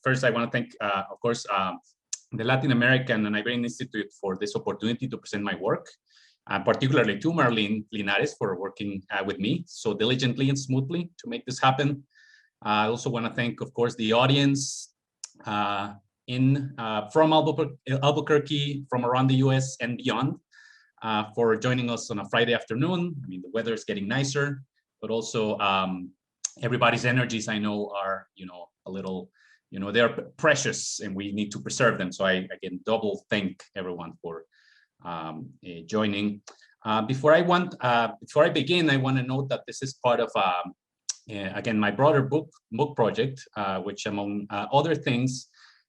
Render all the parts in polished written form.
first, I want to thank, of course, the Latin American and Iberian Institute for this opportunity to present my work, particularly to Marlene Linares for working with me so diligently and smoothly to make this happen. I also want to thank, of course, the audience from Albuquerque, from around the US and beyond, for joining us on a Friday afternoon. I mean, the weather is getting nicer, but also everybody's energies, I know, are, a little, they're precious and we need to preserve them. So I, again, double thank everyone for joining. Before I begin, I want to note that this is part of, again, my broader book project, which, among other things,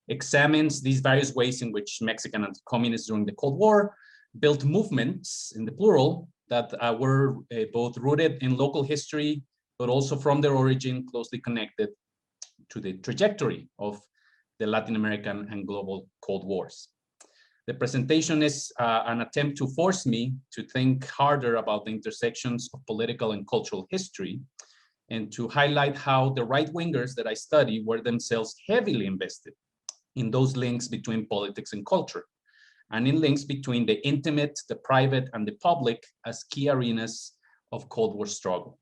examines these various ways in which Mexican anti-communists during the Cold War built movements, in the plural, that were both rooted in local history, but also from their origin closely connected to the trajectory of the Latin American and global Cold Wars. The presentation is an attempt to force me to think harder about the intersections of political and cultural history, and to highlight how the right-wingers that I study were themselves heavily invested in those links between politics and culture, and in links between the intimate, the private, and the public as key arenas of Cold War struggle.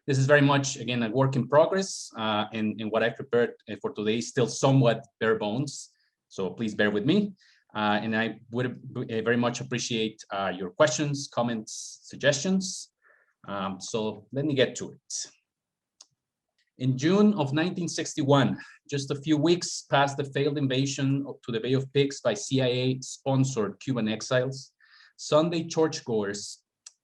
This is very much, again, a work in progress, and what I prepared for today is still somewhat bare bones, so please bear with me. And I would very much appreciate your questions, comments, suggestions. So let me get to it. In June of 1961, just a few weeks past the failed invasion to the Bay of Pigs by CIA-sponsored Cuban exiles, Sunday churchgoers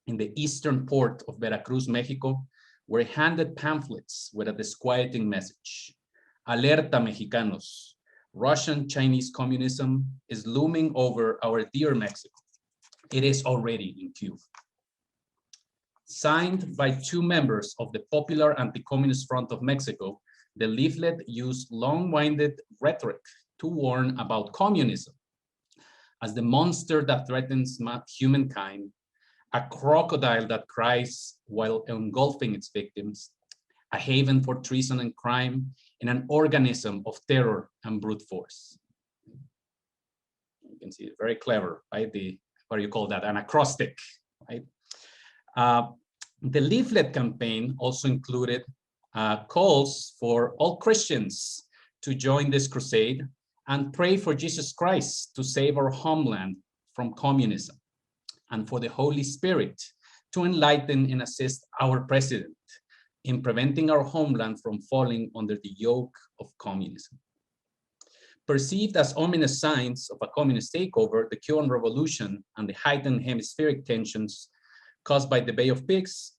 in the eastern port of Veracruz, Mexico, were handed pamphlets with a disquieting message. Alerta, Mexicanos. Russian Chinese communism is looming over our dear Mexico. It is already in Cuba. Signed by two members of the Popular Anti-Communist Front of Mexico, the leaflet used long-winded rhetoric to warn about communism as the monster that threatens humankind, a crocodile that cries while engulfing its victims, a haven for treason and crime, and an organism of terror and brute force. You can see it's very clever, right? What do you call that? An acrostic, right? The leaflet campaign also included calls for all Christians to join this crusade and pray for Jesus Christ to save our homeland from communism, and for the Holy Spirit to enlighten and assist our president in preventing our homeland from falling under the yoke of communism. Perceived as ominous signs of a communist takeover, the Cuban Revolution and the heightened hemispheric tensions caused by the Bay of Pigs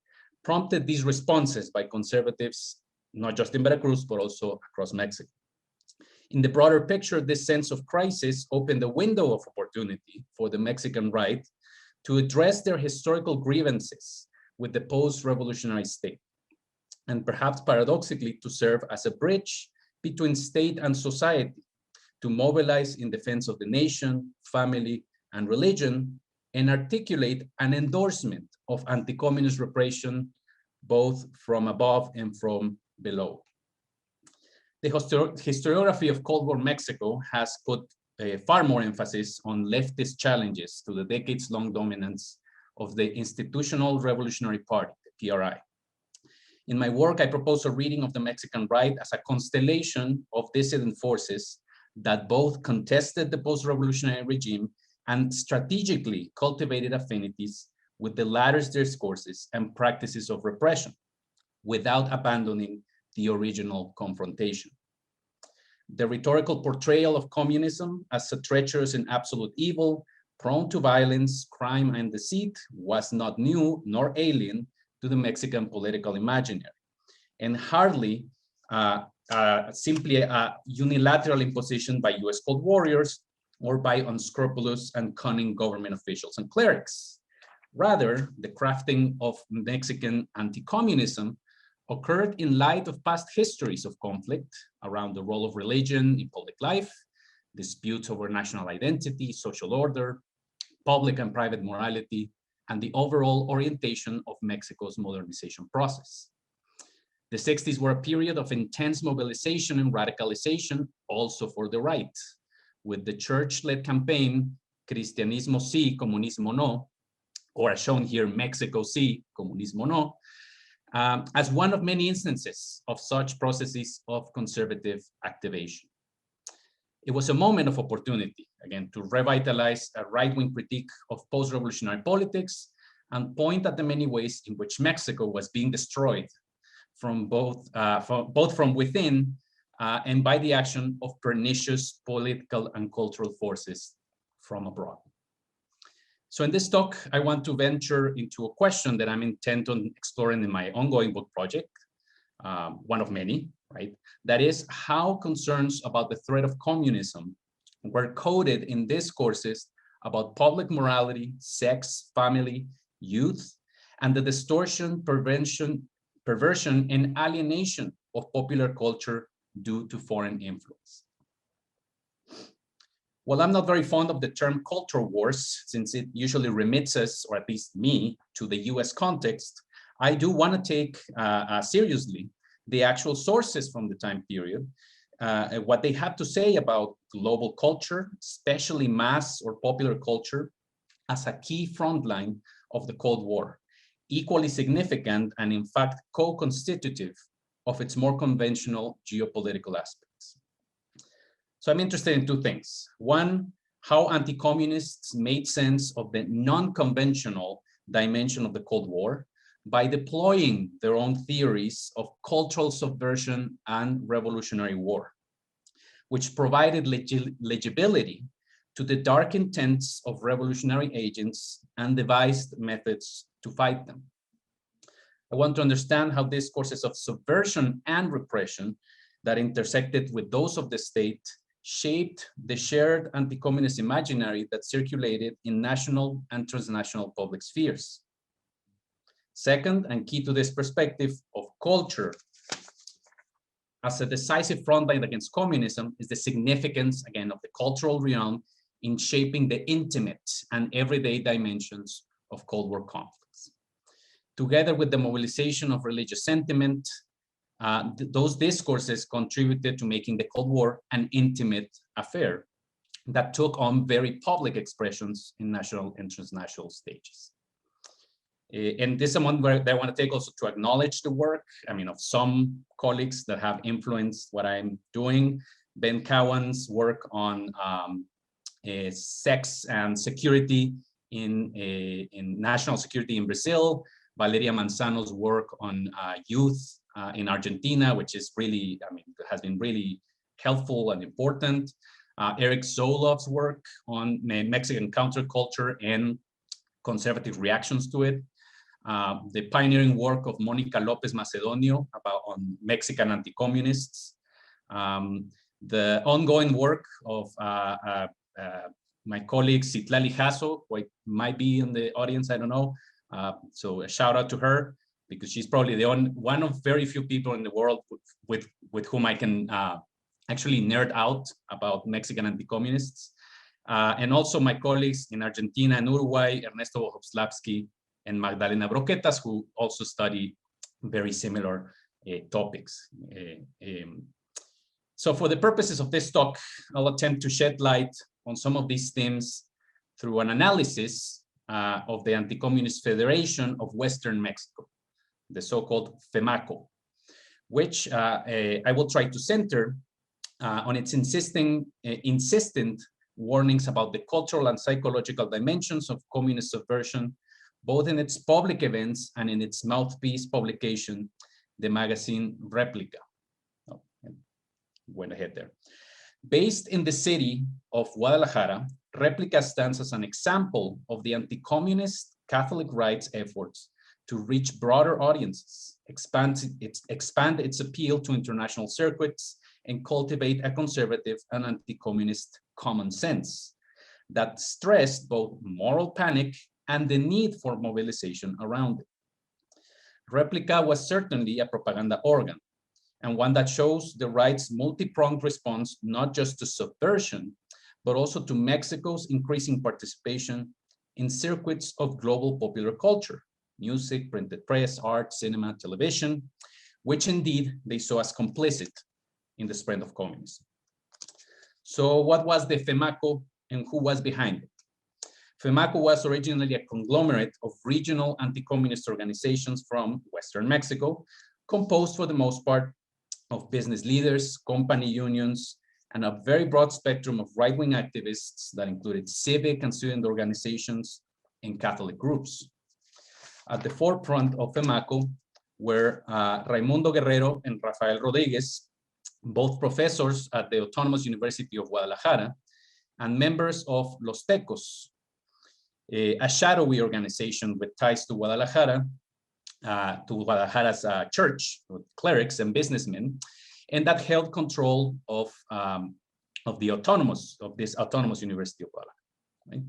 prompted these responses by conservatives, not just in Veracruz, but also across Mexico. In the broader picture, this sense of crisis opened a window of opportunity for the Mexican right to address their historical grievances with the post-revolutionary state, and perhaps paradoxically to serve as a bridge between state and society to mobilize in defense of the nation, family, and religion, and articulate an endorsement of anti-communist repression, both from above and from below. The historiography of Cold War Mexico has put far more emphasis on leftist challenges to the decades-long dominance of the Institutional Revolutionary Party, the PRI. In my work, I propose a reading of the Mexican right as a constellation of dissident forces that both contested the post-revolutionary regime and strategically cultivated affinities with the latter's discourses and practices of repression, without abandoning the original confrontation. The rhetorical portrayal of communism as a treacherous and absolute evil, prone to violence, crime, and deceit was not new nor alien to the Mexican political imaginary, and hardly simply a unilateral imposition by US Cold Warriors or by unscrupulous and cunning government officials and clerics. Rather, the crafting of Mexican anti-communism occurred in light of past histories of conflict around the role of religion in public life, disputes over national identity, social order, public and private morality, and the overall orientation of Mexico's modernization process. The 60s were a period of intense mobilization and radicalization, also for the right, with the church-led campaign, Cristianismo sí, Comunismo no, or as shown here, Mexico sí, Comunismo no, as one of many instances of such processes of conservative activation. It was a moment of opportunity, again, to revitalize a right-wing critique of post-revolutionary politics and point at the many ways in which Mexico was being destroyed from both from within and by the action of pernicious political and cultural forces from abroad. So in this talk, I want to venture into a question that I'm intent on exploring in my ongoing book project, one of many, right? That is how concerns about the threat of communism were coded in discourses about public morality, sex, family, youth, and the distortion, perversion, and alienation of popular culture due to foreign influence. Well, I'm not very fond of the term culture wars, since it usually remits us, or at least me, to the US context. I do want to take seriously the actual sources from the time period, what they have to say about global culture, especially mass or popular culture, as a key front line of the Cold War, equally significant and in fact co-constitutive of its more conventional geopolitical aspects. So I'm interested in two things. One, how anti-communists made sense of the non-conventional dimension of the Cold War by deploying their own theories of cultural subversion and revolutionary war, which provided legibility to the dark intents of revolutionary agents and devised methods to fight them. I want to understand how discourses of subversion and repression that intersected with those of the state shaped the shared anti-communist imaginary that circulated in national and transnational public spheres. Second, and key to this perspective of culture as a decisive frontline against communism, is the significance, again, of the cultural realm in shaping the intimate and everyday dimensions of Cold War conflicts. Together with the mobilization of religious sentiment, those discourses contributed to making the Cold War an intimate affair that took on very public expressions in national and transnational stages. And this is one where I want to take also to acknowledge the work, of some colleagues that have influenced what I'm doing. Ben Cowan's work on sex and security in national security in Brazil, Valeria Manzano's work on youth in Argentina, which is really, has been really helpful and important. Eric Zolof's work on Mexican counterculture and conservative reactions to it. The pioneering work of Mónica López Macedonio on Mexican anti-communists. The ongoing work of my colleague Citlali Jasso, who might be in the audience, I don't know. So a shout out to her, because she's probably the one of very few people in the world with whom I can actually nerd out about Mexican anti-communists. And also my colleagues in Argentina and Uruguay, Ernesto Bohoslavsky and Magdalena Broquetas, who also study very similar topics. So for the purposes of this talk, I'll attempt to shed light on some of these themes through an analysis of the Anti-Communist Federation of Western Mexico, the so-called Femacco, which I will try to center on its insistent warnings about the cultural and psychological dimensions of communist subversion, both in its public events and in its mouthpiece publication, the magazine Replica. Oh, went ahead there. Based in the city of Guadalajara, Replica stands as an example of the anti-communist Catholic rights efforts to reach broader audiences, expand its appeal to international circuits, and cultivate a conservative and anti-communist common sense that stressed both moral panic and the need for mobilization around it. Replica was certainly a propaganda organ, and one that shows the right's multi-pronged response not just to subversion, but also to Mexico's increasing participation in circuits of global popular culture, music, printed press, art, cinema, television, which indeed they saw as complicit in the spread of communism. So what was the Femacco and who was behind it? Femacco was originally a conglomerate of regional anti-communist organizations from Western Mexico, composed for the most part of business leaders, company unions, and a very broad spectrum of right-wing activists that included civic and student organizations and Catholic groups. At the forefront of Femacco were Raimundo Guerrero and Rafael Rodriguez, both professors at the Autonomous University of Guadalajara and members of Los Tecos, a shadowy organization with ties to Guadalajara, to Guadalajara's church, with clerics and businessmen, and that held control of this autonomous University of Guadalajara. Right?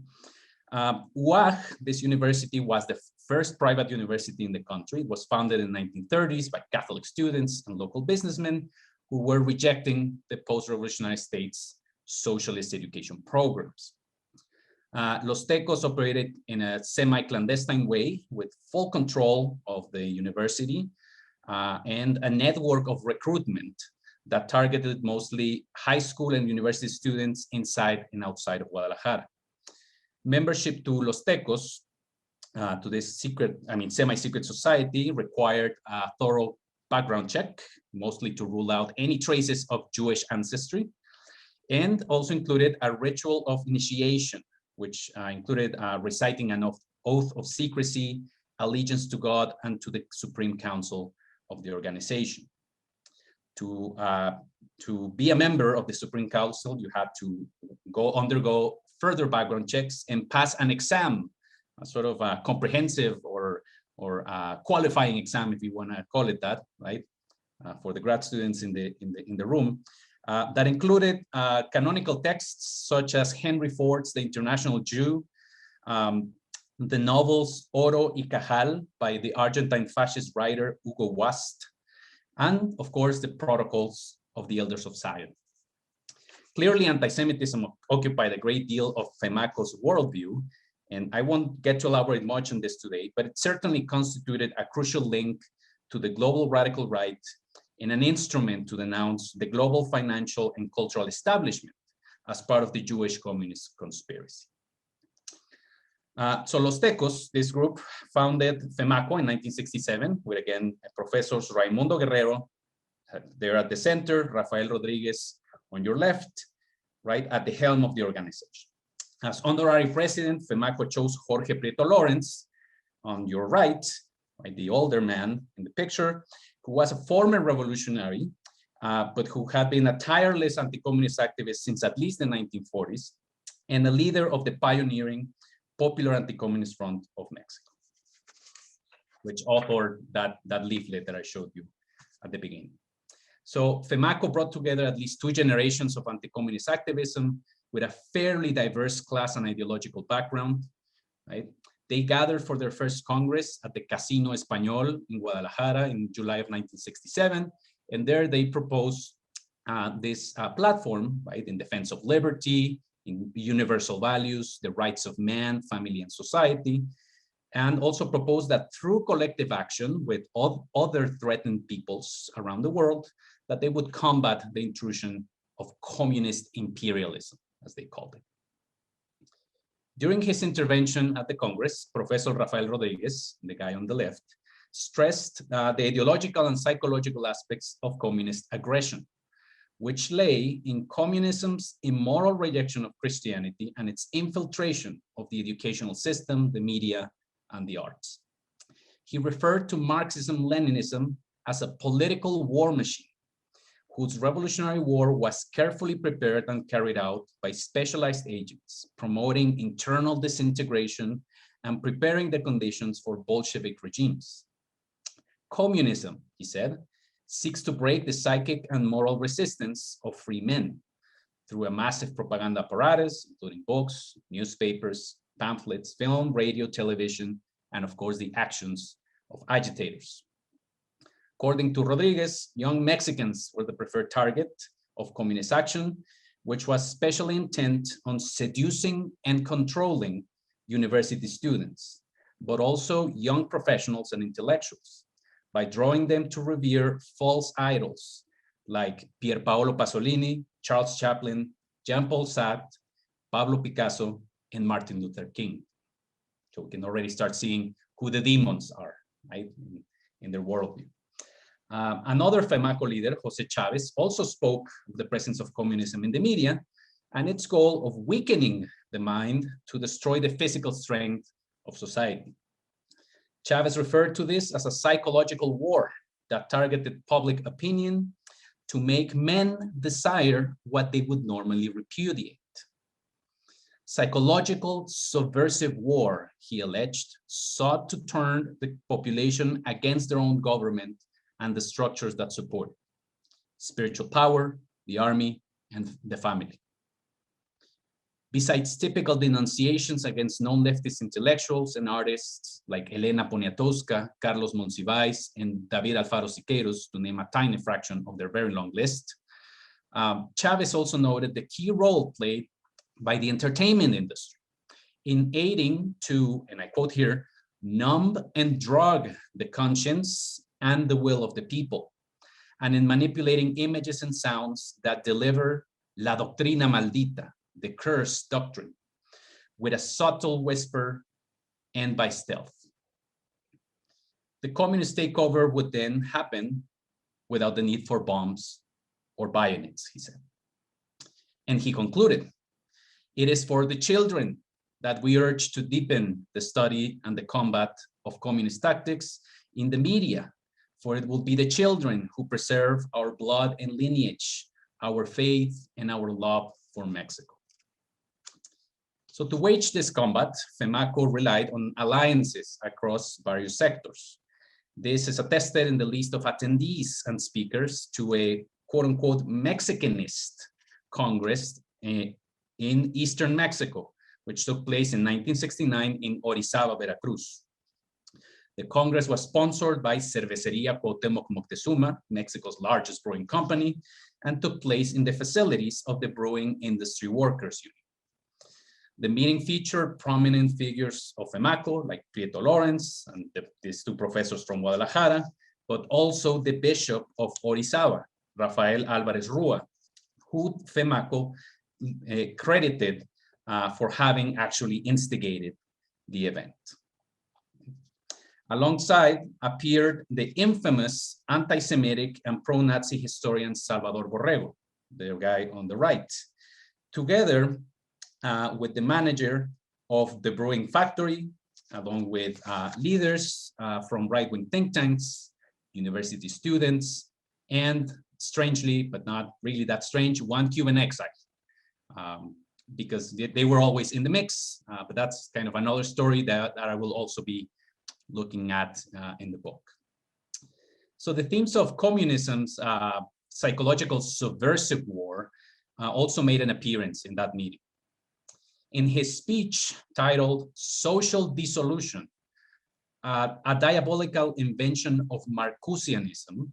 UAG, this university was the first private university in the country. It was founded in the 1930s by Catholic students and local businessmen who were rejecting the post-revolutionary state's socialist education programs. Los Tecos operated in a semi-clandestine way with full control of the university and a network of recruitment that targeted mostly high school and university students inside and outside of Guadalajara. Membership to Los Tecos, to this semi-secret society, required a thorough background check, mostly to rule out any traces of Jewish ancestry, and also included a ritual of initiation, which included reciting an oath of secrecy, allegiance to God, and to the Supreme Council of the organization. To be a member of the Supreme Council, you had to undergo further background checks and pass an exam, a sort of a comprehensive or qualifying exam, if you want to call it that, right? For the grad students in the room, that included canonical texts such as Henry Ford's The International Jew, the novels Oro y Cajal by the Argentine fascist writer Hugo Wast, and of course the protocols of the Elders of Zion. Clearly, anti-Semitism occupied a great deal of Femacco's worldview, and I won't get to elaborate much on this today, but it certainly constituted a crucial link to the global radical right and an instrument to denounce the global financial and cultural establishment as part of the Jewish communist conspiracy. So Los Tecos, this group, founded Femacco in 1967 with, again, professors Raimundo Guerrero, there at the center, Rafael Rodriguez on your left, right at the helm of the organization. As honorary president, Femacco chose Jorge Prieto Lawrence on your right, the older man in the picture, who was a former revolutionary, but who had been a tireless anti-communist activist since at least the 1940s, and a leader of the pioneering Popular Anti-Communist Front of Mexico, which authored that leaflet that I showed you at the beginning. So Femacco brought together at least two generations of anti-communist activism with a fairly diverse class and ideological background, right? They gathered for their first Congress at the Casino Español in Guadalajara in July of 1967. And there they proposed this platform, right, in defense of liberty, in universal values, the rights of man, family, and society, and also proposed that through collective action with other threatened peoples around the world, that they would combat the intrusion of communist imperialism, as they called it. During his intervention at the Congress, Professor Rafael Rodriguez, the guy on the left, stressed the ideological and psychological aspects of communist aggression, which lay in communism's immoral rejection of Christianity and its infiltration of the educational system, the media, and the arts. He referred to Marxism-Leninism as a political war machine, whose revolutionary war was carefully prepared and carried out by specialized agents, promoting internal disintegration and preparing the conditions for Bolshevik regimes. Communism, he said, seeks to break the psychic and moral resistance of free men through a massive propaganda apparatus, including books, newspapers, pamphlets, film, radio, television, and of course the actions of agitators. According to Rodriguez, young Mexicans were the preferred target of communist action, which was specially intent on seducing and controlling university students, but also young professionals and intellectuals, by drawing them to revere false idols like Pier Paolo Pasolini, Charles Chaplin, Jean-Paul Sartre, Pablo Picasso, and Martin Luther King. So we can already start seeing who the demons are, right, in their worldview. Another Femacco leader, Jose Chavez, also spoke of the presence of communism in the media and its goal of weakening the mind to destroy the physical strength of society. Chavez referred to this as a psychological war that targeted public opinion to make men desire what they would normally repudiate. Psychological subversive war, he alleged, sought to turn the population against their own government and the structures that support it: spiritual power, the army, and the family. Besides typical denunciations against non-leftist intellectuals and artists like Elena Poniatowska, Carlos Monsiváis, and David Alfaro Siqueiros, to name a tiny fraction of their very long list, Chavez also noted the key role played by the entertainment industry in aiding to, and I quote here, numb and drug the conscience and the will of the people, and in manipulating images and sounds that deliver la doctrina maldita, the cursed doctrine, with a subtle whisper and by stealth. The communist takeover would then happen without the need for bombs or bayonets, he said. And he concluded, it is for the children that we urge to deepen the study and the combat of communist tactics in the media, for it will be the children who preserve our blood and lineage, our faith, and our love for Mexico. So to wage this combat, Femacco relied on alliances across various sectors. This is attested in the list of attendees and speakers to a quote-unquote Mexicanist Congress in Eastern Mexico, which took place in 1969 in Orizaba, Veracruz. The Congress was sponsored by Cervecería Cuauhtémoc Moctezuma, Mexico's largest brewing company, and took place in the facilities of the Brewing Industry Workers Union. The meeting featured prominent figures of Femacco, like Prieto Lawrence and these two professors from Guadalajara, but also the Bishop of Orizaba, Rafael Álvarez Rúa, who Femacco credited for having actually instigated the event. Alongside appeared the infamous anti-Semitic and pro-Nazi historian Salvador Borrego, the guy on the right, together with the manager of the brewing factory, along with leaders from right-wing think tanks, university students, and strangely, but not really that strange, one Cuban exile, because they were always in the mix, but that's kind of another story that I will also be looking at in the book. So the themes of communism's psychological subversive war also made an appearance in that meeting. In his speech titled Social Dissolution, a diabolical invention of Marcusianism,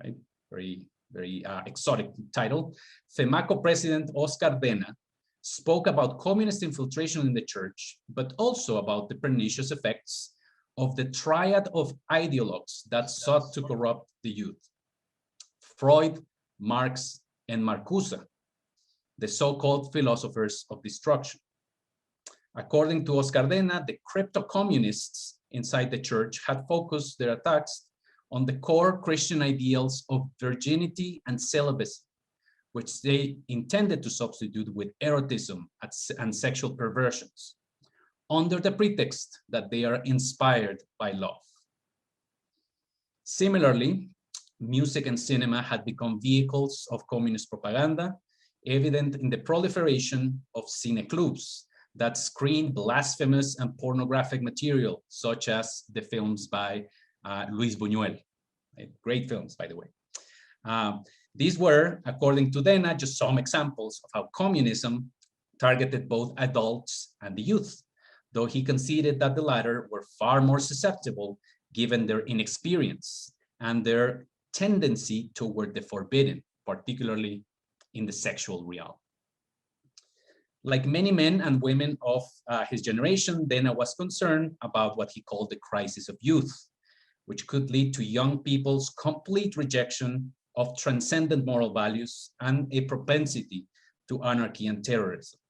right? Very exotic title, Femacco President Oscar Dena spoke about communist infiltration in the church, but also about the pernicious effects of the triad of ideologues that sought to corrupt the youth: Freud, Marx, and Marcuse, the so-called philosophers of destruction. According to Oscar Dena, the crypto-communists inside the church had focused their attacks on the core Christian ideals of virginity and celibacy, which they intended to substitute with erotism and sexual perversions, under the pretext that they are inspired by love. Similarly, music and cinema had become vehicles of communist propaganda, evident in the proliferation of cineclubs that screen blasphemous and pornographic material, such as the films by Luis Buñuel. Right? Great films, by the way. These were, according to Dena, just some examples of how communism targeted both adults and the youth, though he conceded that the latter were far more susceptible given their inexperience and their tendency toward the forbidden, particularly in the sexual realm. Like many men and women of his generation, Dena was concerned about what he called the crisis of youth, which could lead to young people's complete rejection of transcendent moral values and a propensity to anarchy and terrorism.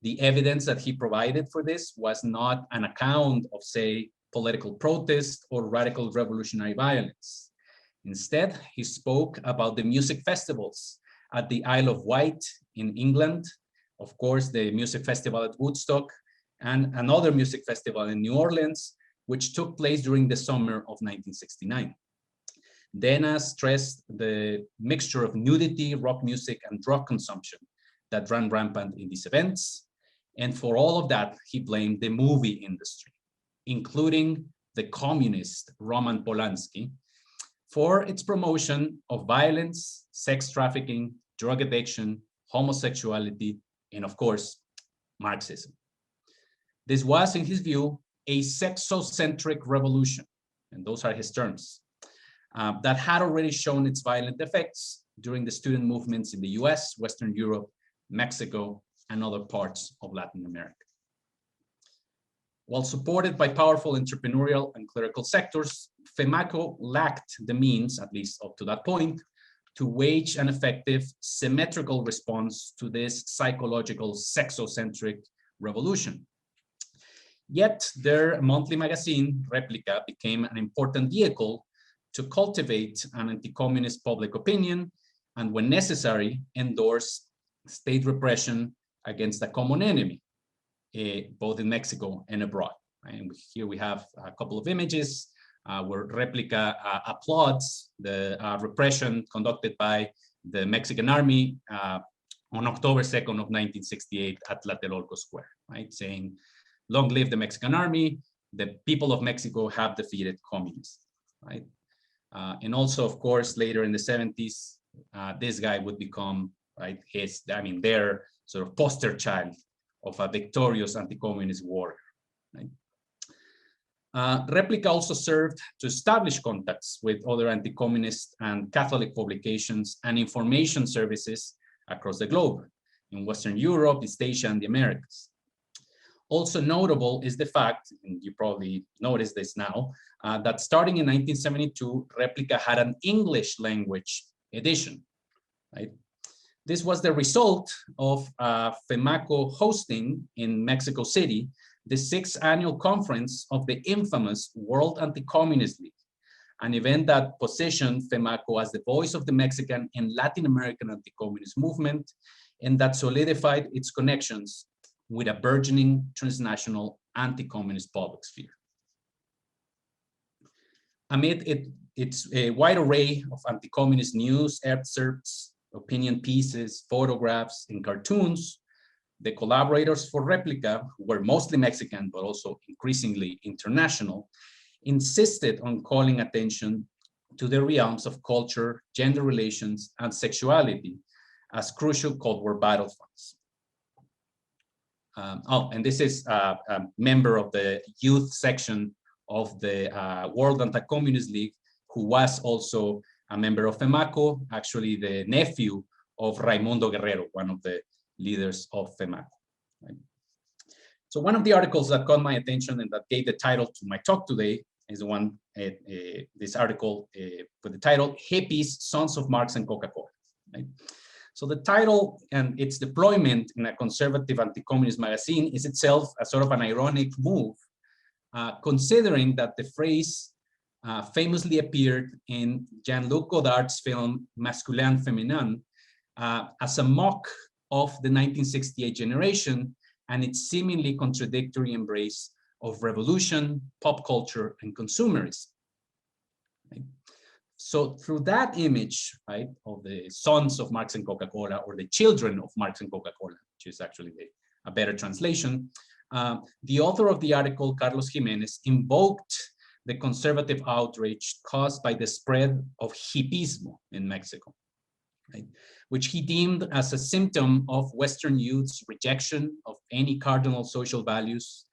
The evidence that he provided for this was not an account of, say, political protest or radical revolutionary violence. Instead, he spoke about the music festivals at the Isle of Wight in England, of course, the music festival at Woodstock, and another music festival in New Orleans, which took place during the summer of 1969. Dana stressed the mixture of nudity, rock music, and drug consumption that ran rampant in these events. And for all of that, he blamed the movie industry, including the communist Roman Polanski, for its promotion of violence, sex trafficking, drug addiction, homosexuality, and of course, Marxism. This was, in his view, a sexocentric revolution, and those are his terms, that had already shown its violent effects during the student movements in the US, Western Europe, Mexico, and other parts of Latin America. While supported by powerful entrepreneurial and clerical sectors, Femacco lacked the means, at least up to that point, to wage an effective symmetrical response to this psychological sexocentric revolution. Yet their monthly magazine, Replica, became an important vehicle to cultivate an anti-communist public opinion and, when necessary, endorse state repression against a common enemy, both in Mexico and abroad. And here we have a couple of images where Replica applauds the repression conducted by the Mexican army on October 2nd of 1968 at Tlatelolco Square, right? Saying, long live the Mexican army, the people of Mexico have defeated communism, right? And also, of course, later in the 70s, this guy would become, right, their sort of poster child of a victorious anti-communist warrior, right? Replica also served to establish contacts with other anti-communist and Catholic publications and information services across the globe, in Western Europe, East Asia, and the Americas. Also notable is the fact, and you probably noticed this now, that starting in 1972, Replica had an English language edition, right? This was the result of Femacco hosting in Mexico City the 6th annual conference of the infamous World Anti-Communist League, an event that positioned Femacco as the voice of the Mexican and Latin American anti-communist movement, and that solidified its connections with a burgeoning transnational anti-communist public sphere. Amid its a wide array of anti-communist news, excerpts, opinion pieces, photographs, and cartoons, the collaborators for Replica, who were mostly Mexican, but also increasingly international, insisted on calling attention to the realms of culture, gender relations, and sexuality as crucial Cold War battlefields. And this is a member of the youth section of the World Anti-Communist League, who was also a member of Femacco, actually the nephew of Raimundo Guerrero, one of the leaders of Femacco. Right? So one of the articles that caught my attention and that gave the title to my talk today is the one, this article with the title, Hippies, Sons of Marx and Coca-Cola. Right? So the title and its deployment in a conservative anti-communist magazine is itself a sort of an ironic move, considering that the phrase famously appeared in Jean-Luc Godard's film Masculin Féminin as a mock of the 1968 generation and its seemingly contradictory embrace of revolution, pop culture, and consumerism. Right? So through that image, right, of the sons of Marx and Coca-Cola, or the children of Marx and Coca-Cola, which is actually a better translation, the author of the article, Carlos Jimenez, invoked the conservative outrage caused by the spread of hippismo in Mexico, right, which he deemed as a symptom of Western youth's rejection of any cardinal social values,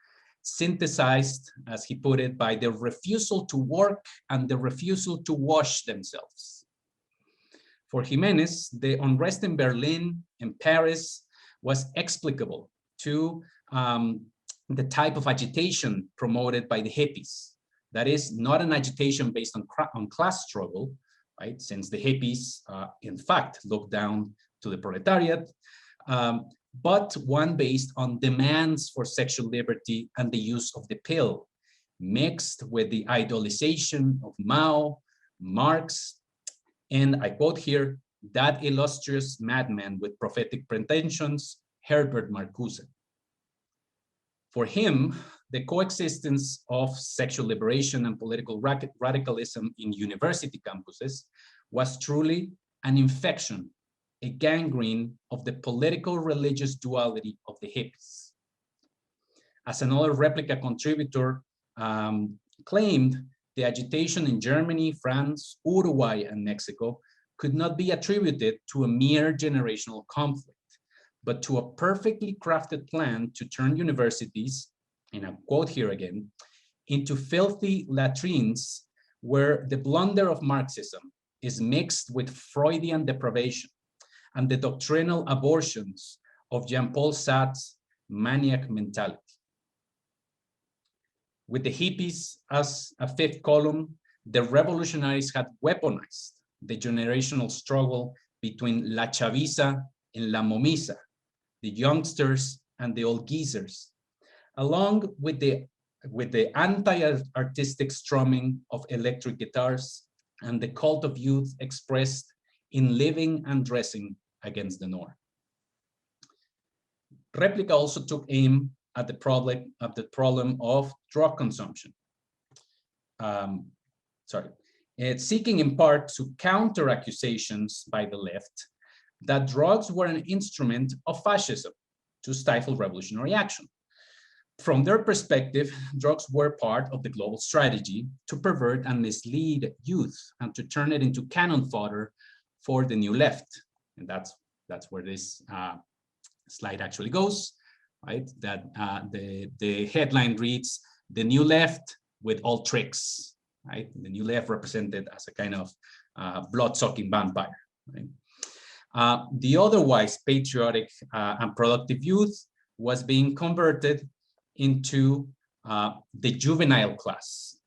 synthesized, as he put it, by the refusal to work and the refusal to wash themselves. For Jimenez, the unrest in Berlin and Paris was explicable to the type of agitation promoted by the hippies, That is not an agitation based on class struggle, right? Since the hippies, in fact, looked down to the proletariat, but one based on demands for sexual liberty and the use of the pill, mixed with the idolization of Mao, Marx, and I quote here, that illustrious madman with prophetic pretensions, Herbert Marcuse. For him, the coexistence of sexual liberation and political radicalism in university campuses was truly an infection, a gangrene of the political religious duality of the hippies. As another Replica contributor claimed, the agitation in Germany, France, Uruguay, and Mexico could not be attributed to a mere generational conflict, but to a perfectly crafted plan to turn universities, and I quote here again, into filthy latrines where the blunder of Marxism is mixed with Freudian depravation and the doctrinal abortions of Jean-Paul Sartre's maniac mentality. With the hippies as a fifth column, the revolutionaries had weaponized the generational struggle between La Chaviza and La Momisa, the youngsters and the old geezers, along with the anti-artistic strumming of electric guitars and the cult of youth expressed in living and dressing against the norm. Replica also took aim at the problem of drug consumption. It's seeking in part to counter accusations by the left that drugs were an instrument of fascism to stifle revolutionary action. From their perspective, drugs were part of the global strategy to pervert and mislead youth and to turn it into cannon fodder for the new left. And that's where this slide actually goes, right? That the headline reads, "The new left with all tricks," right? The new left represented as a kind of blood-sucking vampire, right? The otherwise patriotic and productive youth was being converted into the juvenile class,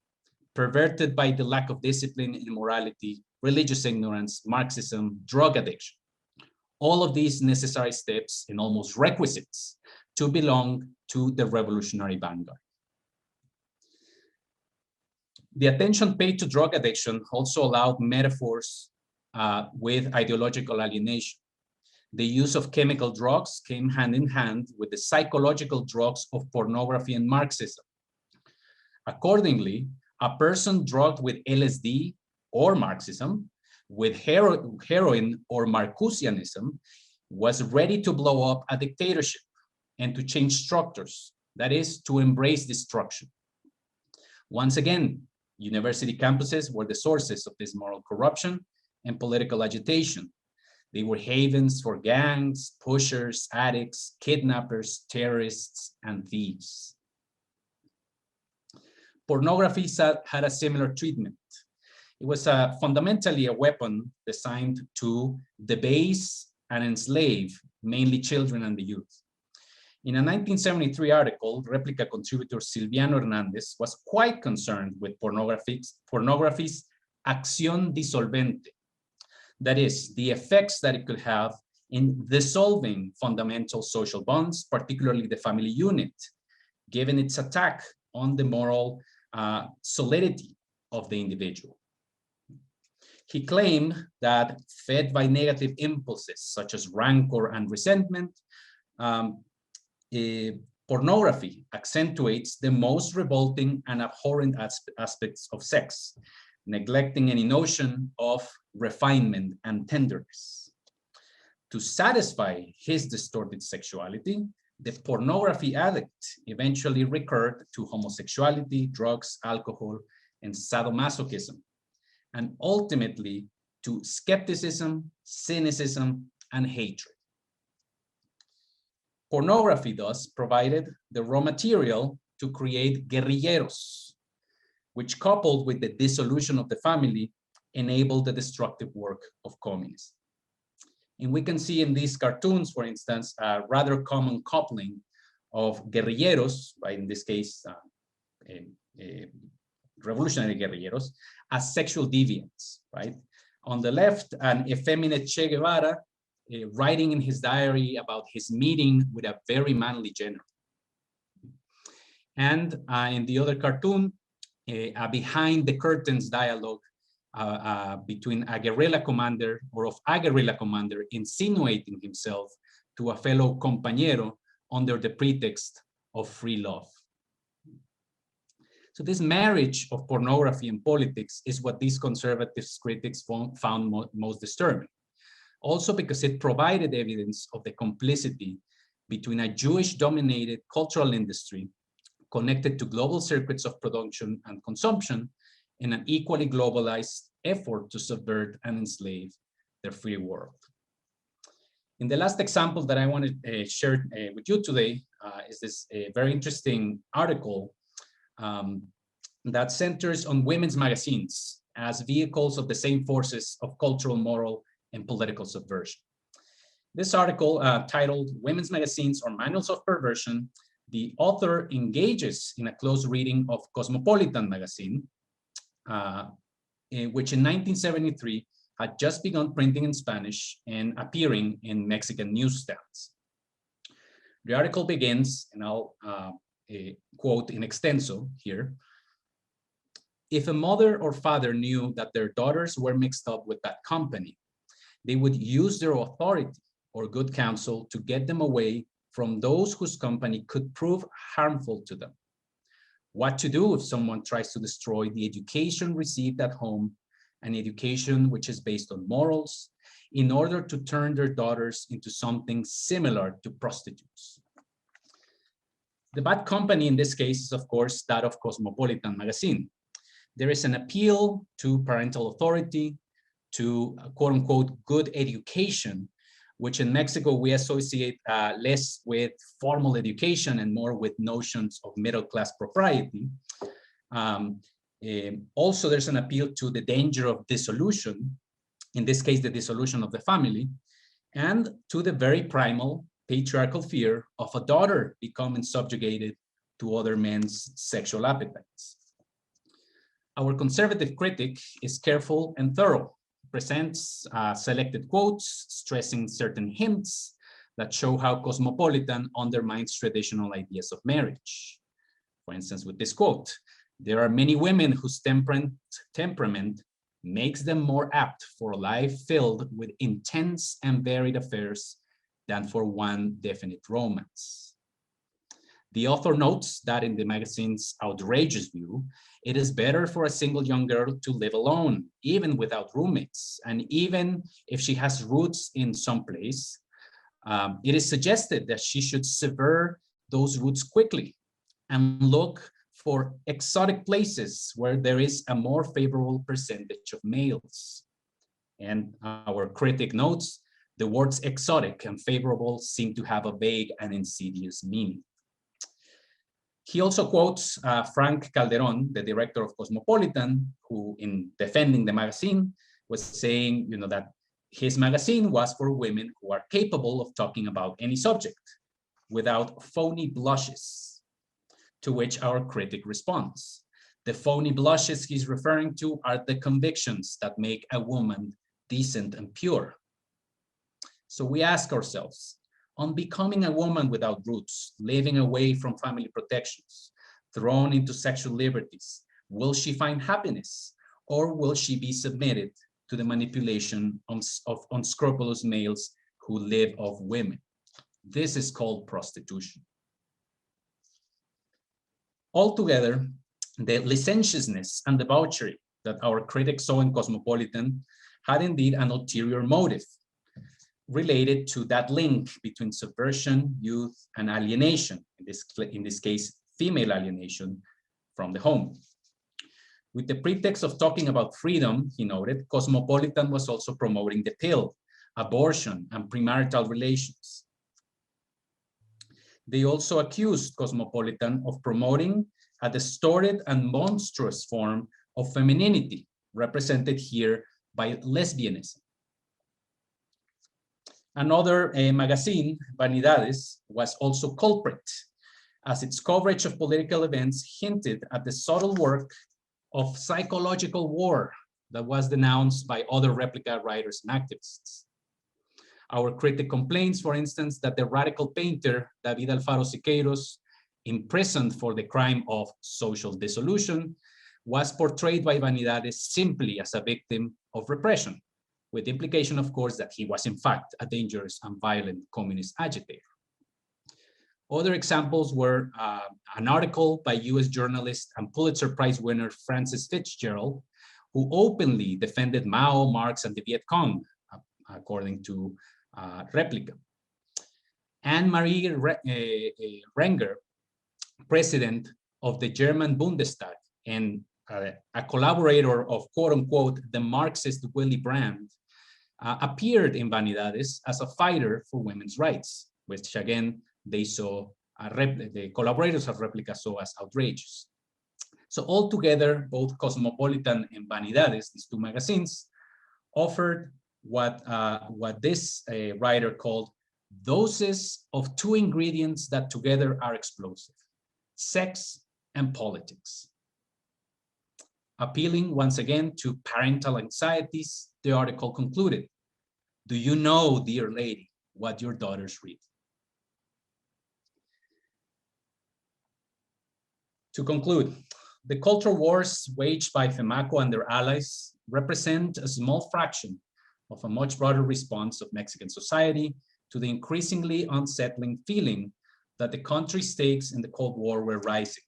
perverted by the lack of discipline, immorality, religious ignorance, Marxism, drug addiction. All of these necessary steps and almost requisites to belong to the revolutionary vanguard. The attention paid to drug addiction also allowed metaphors with ideological alienation. The use of chemical drugs came hand in hand with the psychological drugs of pornography and Marxism. Accordingly, a person drugged with LSD or Marxism, with heroin or Marcusianism, was ready to blow up a dictatorship and to change structures, that is, to embrace destruction. Once again, university campuses were the sources of this moral corruption and political agitation. They were havens for gangs, pushers, addicts, kidnappers, terrorists, and thieves. Pornography had a similar treatment. It was fundamentally a weapon designed to debase and enslave mainly children and the youth. In a 1973 article, Replica contributor Silviano Hernandez was quite concerned with pornography's acción disolvente. That is, the effects that it could have in dissolving fundamental social bonds, particularly the family unit, given its attack on the moral solidity of the individual. He claimed that fed by negative impulses such as rancor and resentment, pornography accentuates the most revolting and abhorrent aspects of sex, neglecting any notion of refinement and tenderness. To satisfy his distorted sexuality, the pornography addict eventually recurred to homosexuality, drugs, alcohol, and sadomasochism, and ultimately to skepticism, cynicism, and hatred. Pornography thus provided the raw material to create guerrilleros, which coupled with the dissolution of the family, enabled the destructive work of communism. And we can see in these cartoons, for instance, a rather common coupling of guerrilleros, right, in this case, revolutionary guerrilleros, as sexual deviants, right? On the left, an effeminate Che Guevara writing in his diary about his meeting with a very manly general. And in the other cartoon, a behind the curtains dialogue between a guerrilla commander or of a guerrilla commander insinuating himself to a fellow compañero under the pretext of free love. So this marriage of pornography and politics is what these conservative critics found most disturbing. Also because it provided evidence of the complicity between a Jewish-dominated cultural industry connected to global circuits of production and consumption in an equally globalized effort to subvert and enslave their free world. In the last example that I want to share with you today is this very interesting article that centers on women's magazines as vehicles of the same forces of cultural, moral, and political subversion. This article, titled "Women's Magazines or Manuals of Perversion," the author engages in a close reading of Cosmopolitan magazine, which in 1973 had just begun printing in Spanish and appearing in Mexican newsstands. The article begins, and I'll quote in extenso here. If a mother or father knew that their daughters were mixed up with that company, they would use their authority or good counsel to get them away from those whose company could prove harmful to them. What to do if someone tries to destroy the education received at home, an education which is based on morals, in order to turn their daughters into something similar to prostitutes. The bad company in this case is, of course, that of Cosmopolitan magazine. There is an appeal to parental authority, to quote unquote good education, which in Mexico we associate less with formal education and more with notions of middle-class propriety. Also, there's an appeal to the danger of dissolution, in this case, the dissolution of the family, and to the very primal patriarchal fear of a daughter becoming subjugated to other men's sexual appetites. Our conservative critic is careful and thorough, presents selected quotes, stressing certain hints that show how Cosmopolitan undermines traditional ideas of marriage. For instance, with this quote, there are many women whose temperament makes them more apt for a life filled with intense and varied affairs than for one definite romance. The author notes that in the magazine's outrageous view, it is better for a single young girl to live alone, even without roommates. And even if she has roots in some place, it is suggested that she should sever those roots quickly and look for exotic places where there is a more favorable percentage of males. And our critic notes, the words exotic and favorable seem to have a vague and insidious meaning. He also quotes Frank Calderon, the director of Cosmopolitan, who in defending the magazine was saying, that his magazine was for women who are capable of talking about any subject without phony blushes, to which our critic responds. The phony blushes he's referring to are the convictions that make a woman decent and pure. So we ask ourselves, on becoming a woman without roots, living away from family protections, thrown into sexual liberties, will she find happiness, or will she be submitted to the manipulation of unscrupulous males who live off women? This is called prostitution. Altogether, the licentiousness and debauchery that our critics saw in Cosmopolitan had indeed an ulterior motive related to that link between subversion, youth, and alienation, in this case, female alienation from the home. With the pretext of talking about freedom, he noted, Cosmopolitan was also promoting the pill, abortion, and premarital relations. They also accused Cosmopolitan of promoting a distorted and monstrous form of femininity, represented here by lesbianism. Another magazine, Vanidades, was also culprit, as its coverage of political events hinted at the subtle work of psychological war that was denounced by other Replica writers and activists. Our critic complains, for instance, that the radical painter David Alfaro Siqueiros, imprisoned for the crime of social dissolution, was portrayed by Vanidades simply as a victim of repression, with the implication, of course, that he was in fact a dangerous and violent communist agitator. Other examples were an article by US journalist and Pulitzer Prize winner Francis Fitzgerald, who openly defended Mao, Marx, and the Viet Cong, according to Replica. Anne-Marie Renger, president of the German Bundestag and a collaborator of, quote unquote, the Marxist Willy Brandt, appeared in Vanidades as a fighter for women's rights, which again, they saw, the collaborators of Replica saw as outrageous. So altogether, both Cosmopolitan and Vanidades, these two magazines, offered what this writer called doses of two ingredients that together are explosive: sex and politics. Appealing once again to parental anxieties, the article concluded, "Do you know, dear lady, what your daughters read?" To conclude, the cultural wars waged by Femacco and their allies represent a small fraction of a much broader response of Mexican society to the increasingly unsettling feeling that the country's stakes in the Cold War were rising.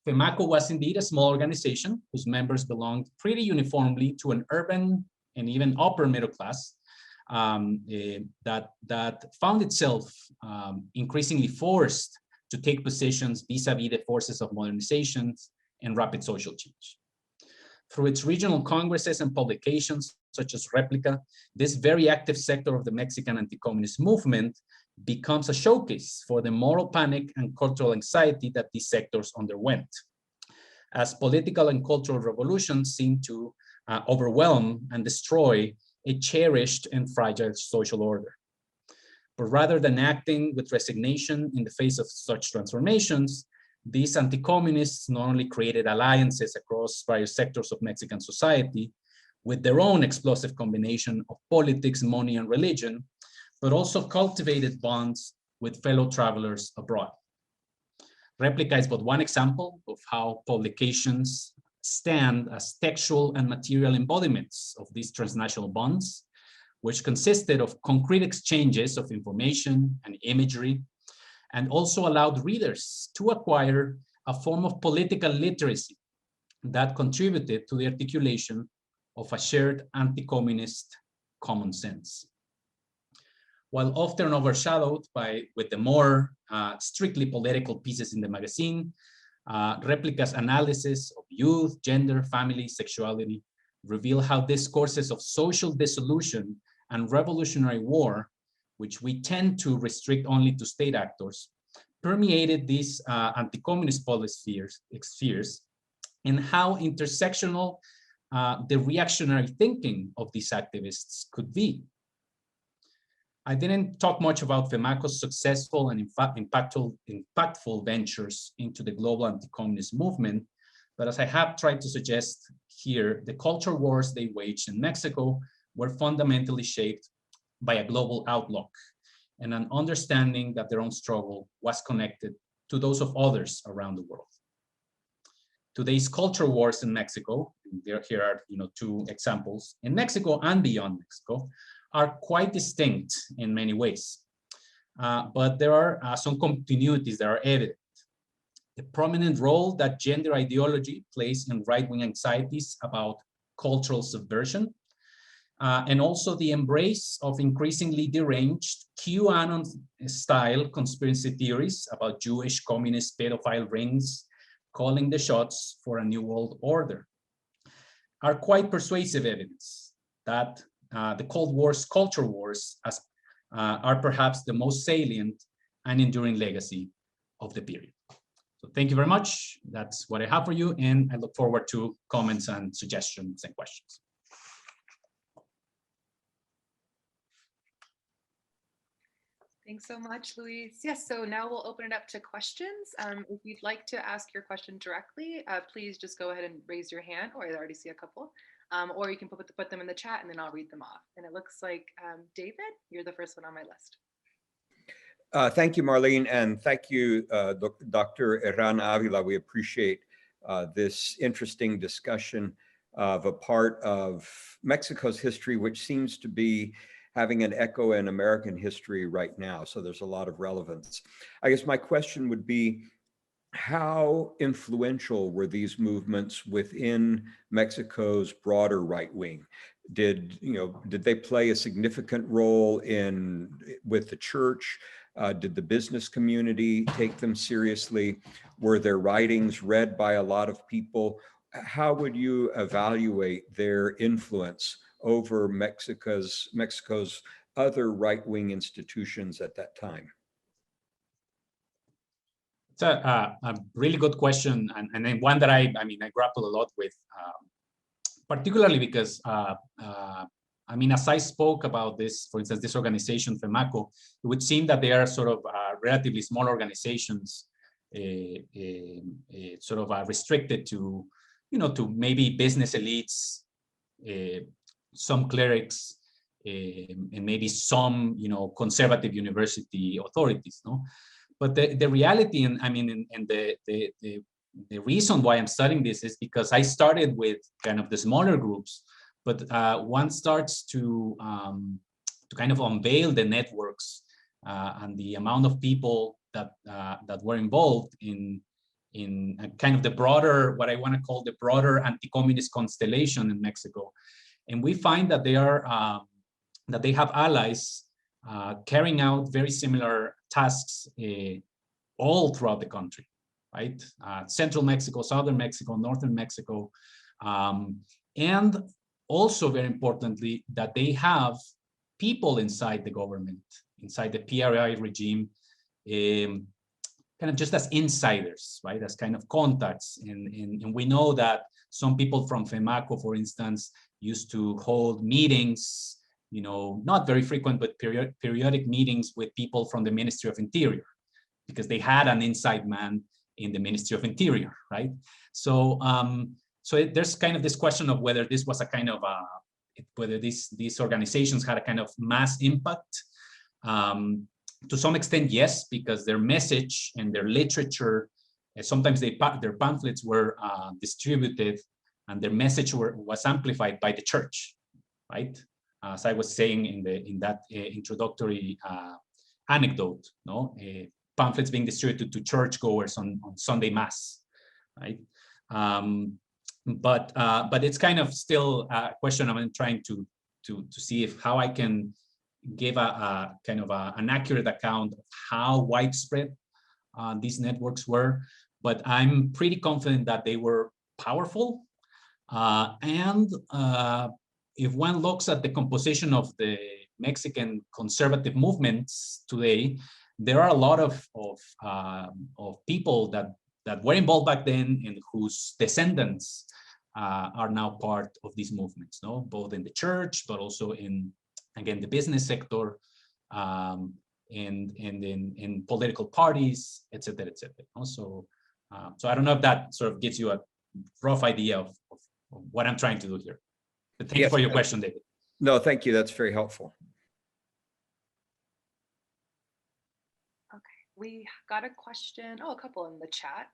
Femacco was indeed a small organization whose members belonged pretty uniformly to an urban and even upper middle class that found itself increasingly forced to take positions vis-a-vis the forces of modernization and rapid social change. Through its regional congresses and publications, such as Replica, this very active sector of the Mexican anti-communist movement becomes a showcase for the moral panic and cultural anxiety that these sectors underwent, as political and cultural revolutions seem to overwhelm and destroy a cherished and fragile social order. But rather than acting with resignation in the face of such transformations, these anti-communists not only created alliances across various sectors of Mexican society with their own explosive combination of politics, money, and religion, but also cultivated bonds with fellow travelers abroad. Replica is but one example of how publications stand as textual and material embodiments of these transnational bonds, which consisted of concrete exchanges of information and imagery, and also allowed readers to acquire a form of political literacy that contributed to the articulation of a shared anti-communist common sense. While often overshadowed with the more strictly political pieces in the magazine, Replica's analysis of youth, gender, family, sexuality reveal how discourses of social dissolution and revolutionary war, which we tend to restrict only to state actors, permeated these anti-communist policy spheres, and how intersectional the reactionary thinking of these activists could be. I didn't talk much about Femacco's successful and impactful ventures into the global anti-communist movement, but as I have tried to suggest here, the culture wars they waged in Mexico were fundamentally shaped by a global outlook and an understanding that their own struggle was connected to those of others around the world. Today's culture wars in Mexico, here are two examples, in Mexico and beyond Mexico, are quite distinct in many ways. But there are some continuities that are evident. The prominent role that gender ideology plays in right-wing anxieties about cultural subversion, and also the embrace of increasingly deranged QAnon-style conspiracy theories about Jewish communist pedophile rings calling the shots for a new world order, are quite persuasive evidence that the Cold War's culture wars are perhaps the most salient and enduring legacy of the period. So thank you very much. That's what I have for you, and I look forward to comments and suggestions and questions. Thanks so much, Luis. Yes, so now we'll open it up to questions. If you'd like to ask your question directly, please just go ahead and raise your hand, or I already see a couple, or you can put them in the chat and then I'll read them off. And it looks like, David, you're the first one on my list. Thank you, Marlene, and thank you, Dr. Herrán Avila. We appreciate this interesting discussion of a part of Mexico's history, which seems to be having an echo in American history right now. So there's a lot of relevance. I guess my question would be, how influential were these movements within Mexico's broader right wing? Did they play a significant role with the church? Did the business community take them seriously? Were their writings read by a lot of people? How would you evaluate their influence over Mexico's other right-wing institutions at that time? It's a really good question, and then one that I grapple a lot with, particularly because as I spoke about this, for instance, this organization Femacco, it would seem that they are sort of relatively small organizations, restricted to, to maybe business elites, some clerics, and maybe some, conservative university authorities, no? But the reality, and the reason why I'm studying this is because I started with kind of the smaller groups, but one starts to kind of unveil the networks and the amount of people that were involved in kind of the broader, what I want to call the broader anti-communist constellation in Mexico, and we find that they are that they have allies carrying out very similar tasks all throughout the country, right? Central Mexico, Southern Mexico, Northern Mexico, and also very importantly, that they have people inside the government, inside the PRI regime, kind of just as insiders, right? As kind of contacts. And we know that some people from Femacco, for instance, used to hold meetings, not very frequent, but periodic meetings with people from the Ministry of Interior, because they had an inside man in the Ministry of Interior, right? So, there's kind of this question of whether this was a kind of whether these organizations had a kind of mass impact. To some extent, yes, because their message and their literature, sometimes their pamphlets were distributed, and their message was amplified by the church, right? As I was saying in that introductory anecdote, no, pamphlets being distributed to churchgoers on Sunday Mass, right? But it's kind of still a question I'm trying to see how I can give a kind of an accurate account of how widespread these networks were. But I'm pretty confident that they were powerful. And if one looks at the composition of the Mexican conservative movements today, there are a lot of people that were involved back then and whose descendants are now part of these movements, no? Both in the church, but also in, again, the business sector, and in political parties, et cetera, et cetera. So I don't know if that sort of gives you a rough idea of what I'm trying to do here. But thank you for your question, David. No, thank you. That's very helpful. Okay, we got a question, a couple in the chat.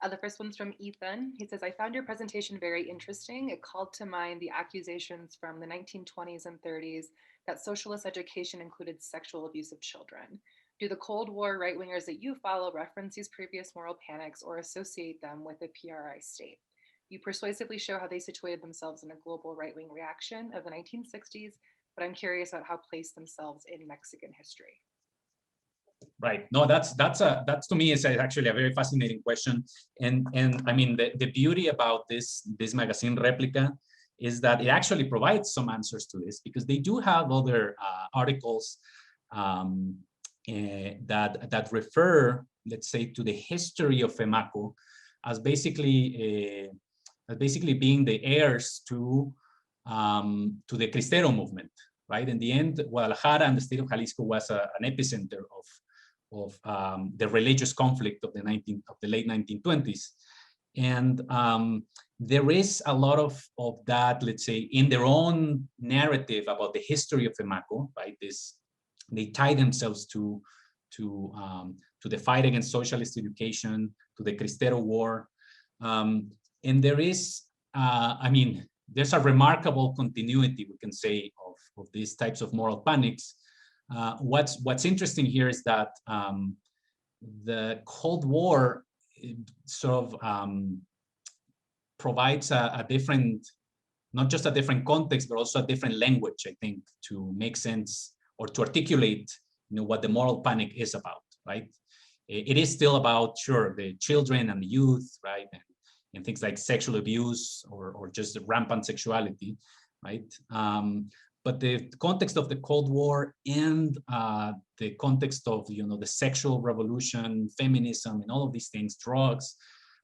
The first one's from Ethan. He says, I found your presentation very interesting. It called to mind the accusations from the 1920s and 30s that socialist education included sexual abuse of children. Do the Cold War right-wingers that you follow reference these previous moral panics or associate them with the PRI state? You persuasively show how they situated themselves in a global right-wing reaction of the 1960s, but I'm curious about how placed themselves in Mexican history. Right. No, that's to me is actually a very fascinating question, and I mean the beauty about this magazine Replica is that it actually provides some answers to this, because they do have other articles that refer, let's say, to the history of Femacco as basically being the heirs to the Cristero movement, right? In the end, Guadalajara and the state of Jalisco was an epicenter of the religious conflict of the late 1920s. And there is a lot of that, let's say, in their own narrative about the history of Femacco, right? They tie themselves to the fight against socialist education, to the Cristero War. And there is, I mean, there's a remarkable continuity, we can say, of these types of moral panics. What's interesting here is that the Cold War sort of provides a different, not just a different context, but also a different language, I think, to make sense or to articulate, what the moral panic is about, right? It is still about, sure, the children and the youth, right? And things like sexual abuse or just rampant sexuality, right? But the context of the Cold War and the context of, the sexual revolution, feminism, and all of these things, drugs,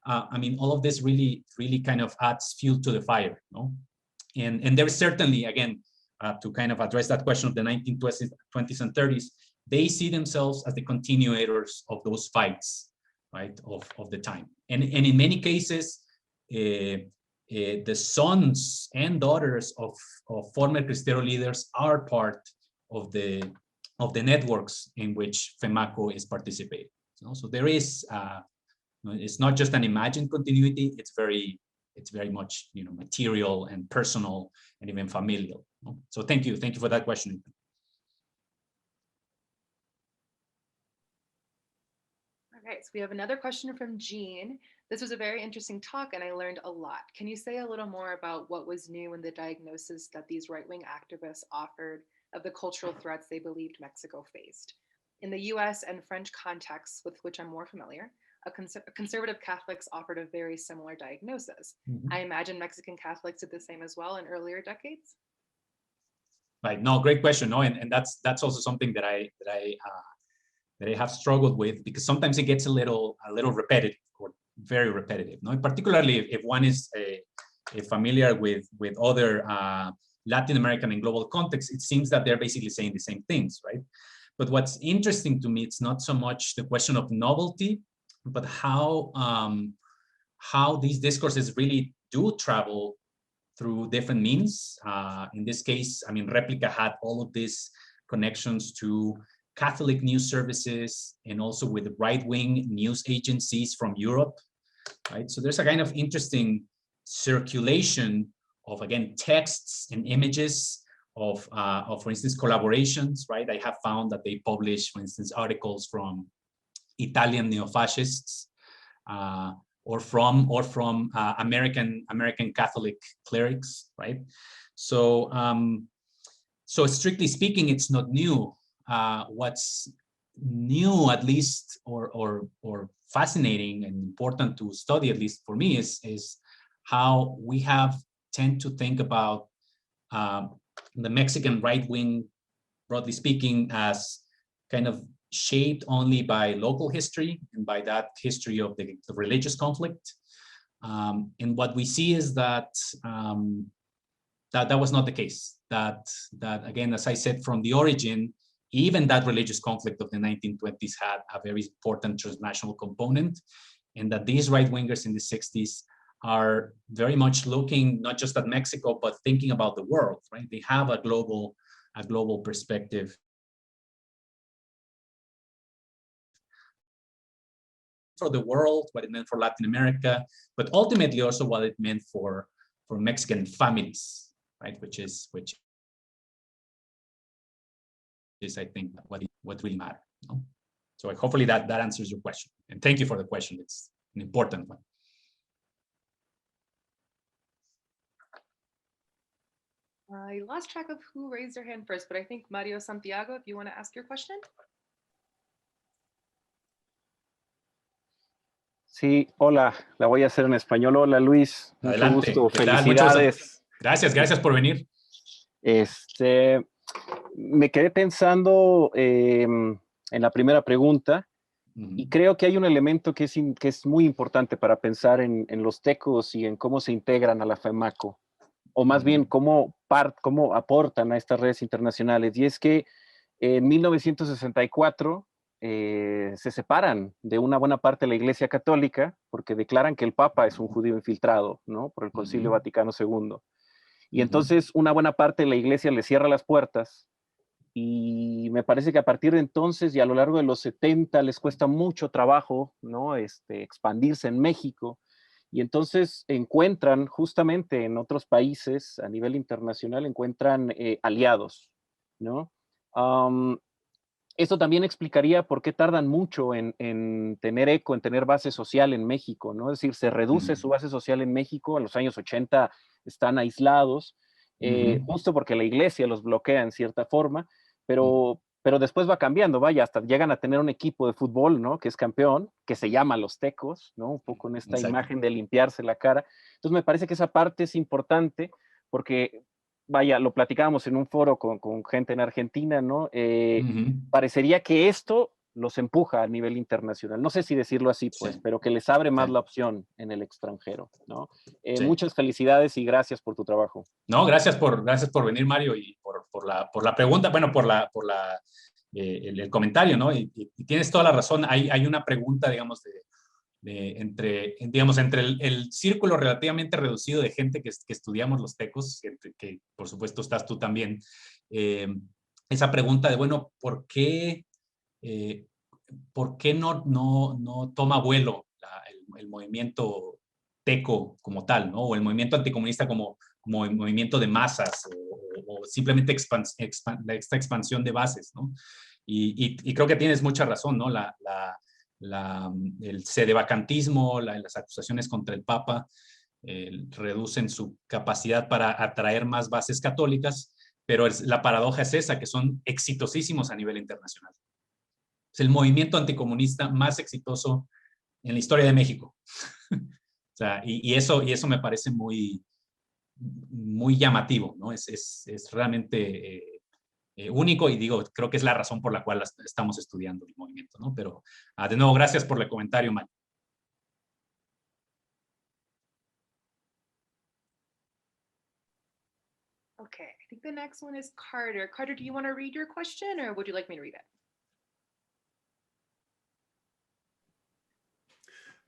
I mean, all of this really kind of adds fuel to the fire, And there is certainly, again, to kind of address that question of the 1920s and 30s, they see themselves as the continuators of those fights, right, of the time. And in many cases, the sons and daughters of former Cristero leaders are part of the networks in which Femacco is participating. So there is, it's not just an imagined continuity; it's very much material and personal and even familial. So thank you for that question. Okay, so we have another question from Jean. This was a very interesting talk and I learned a lot. Can you say a little more about what was new in the diagnosis that these right-wing activists offered of the cultural threats they believed Mexico faced? In the US and French contexts with which I'm more familiar, conservative Catholics offered a very similar diagnosis. Mm-hmm. I imagine Mexican Catholics did the same as well in earlier decades. Right, no, great question. No, and that's also something that I have struggled with, because sometimes it gets a little repetitive, or very repetitive. No, particularly if one is familiar with other Latin American and global contexts, it seems that they're basically saying the same things, right? But what's interesting to me, it's not so much the question of novelty, but how these discourses really do travel through different means. In this case, I mean, Replica had all of these connections to Catholic news services and also with right-wing news agencies from Europe, right? So there's a kind of interesting circulation of, again, texts and images of for instance, collaborations, right? I have found that they publish, for instance, articles from Italian neo-fascists or from American Catholic clerics, right? So so strictly speaking, it's not new. What's new, at least, or fascinating and important to study, at least for me, is how we tend to think about the Mexican right wing, broadly speaking, as kind of shaped only by local history and by that history of the religious conflict. And what we see is that that was not the case. That again, as I said, from the origin, even that religious conflict of the 1920s had a very important transnational component, and that these right-wingers in the 60s are very much looking not just at Mexico, but thinking about the world, right? They have a global perspective. For the world, what it meant for Latin America, but ultimately also what it meant for Mexican families, right? Which is I think what really matters. So hopefully that answers your question, and thank you for the question. It's an important one. I lost track of who raised their hand first, but I think Mario Santiago, if you want to ask your question. Sí, hola, la voy a hacer en español. Hola, Luis, mucho Adelante. gusto, ¿Qué tal? felicidades. Gracias por venir. Me quedé pensando en la primera pregunta y creo que hay un elemento que es muy importante para pensar en los tecos y en cómo se integran a la Femacco. o más bien cómo aportan a estas redes internacionales. Y es que en 1964 se separan de una buena parte de la Iglesia Católica porque declaran que el Papa es un judío infiltrado, ¿no? Por el Concilio Vaticano II. Y entonces una buena parte de la Iglesia le cierra las puertas. Y me parece que a partir de entonces y a lo largo de los 70 les cuesta mucho trabajo, ¿no? Expandirse en México. Y entonces encuentran justamente en otros países a nivel internacional, encuentran aliados, ¿no? Esto también explicaría por qué tardan mucho en tener eco, en tener base social en México, ¿no? Es decir, se reduce su base social en México, en los años 80 están aislados, justo porque la iglesia los bloquea en cierta forma, pero después va cambiando, vaya, hasta llegan a tener un equipo de fútbol, ¿no? Que es campeón, que se llama Los Tecos, ¿no? Un poco en esta imagen de limpiarse la cara. Entonces me parece que esa parte es importante porque, vaya, lo platicábamos en un foro con gente en Argentina, ¿no? Parecería que esto los empuja a nivel internacional. No sé si decirlo así, pues, pero que les abre más la opción en el extranjero, ¿no? Muchas felicidades y gracias por tu trabajo. No, gracias por venir, Mario, y por la pregunta, bueno, por el comentario, ¿no? Y tienes toda la razón. Hay una pregunta, digamos, entre el círculo relativamente reducido de gente que estudiamos los tecos, que por supuesto estás tú también, esa pregunta de, bueno, ¿por qué no toma vuelo el movimiento teco como tal, ¿no? O el movimiento anticomunista como movimiento de masas, o simplemente esta expansión de bases, ¿no? Y creo que tienes mucha razón, ¿no? El sedevacantismo, las acusaciones contra el Papa reducen su capacidad para atraer más bases católicas, pero la paradoja es esa, que son exitosísimos a nivel internacional. Es el movimiento anticomunista más exitoso en la historia de México. O sea, y eso me parece muy llamativo, ¿no? Es realmente único, y digo, creo que es la razón por la cual estamos estudiando el movimiento, ¿no? Pero de nuevo, gracias por el comentario, Mario. Okay, I think the next one is Carter. Carter, do you want to read your question, or would you like me to read it?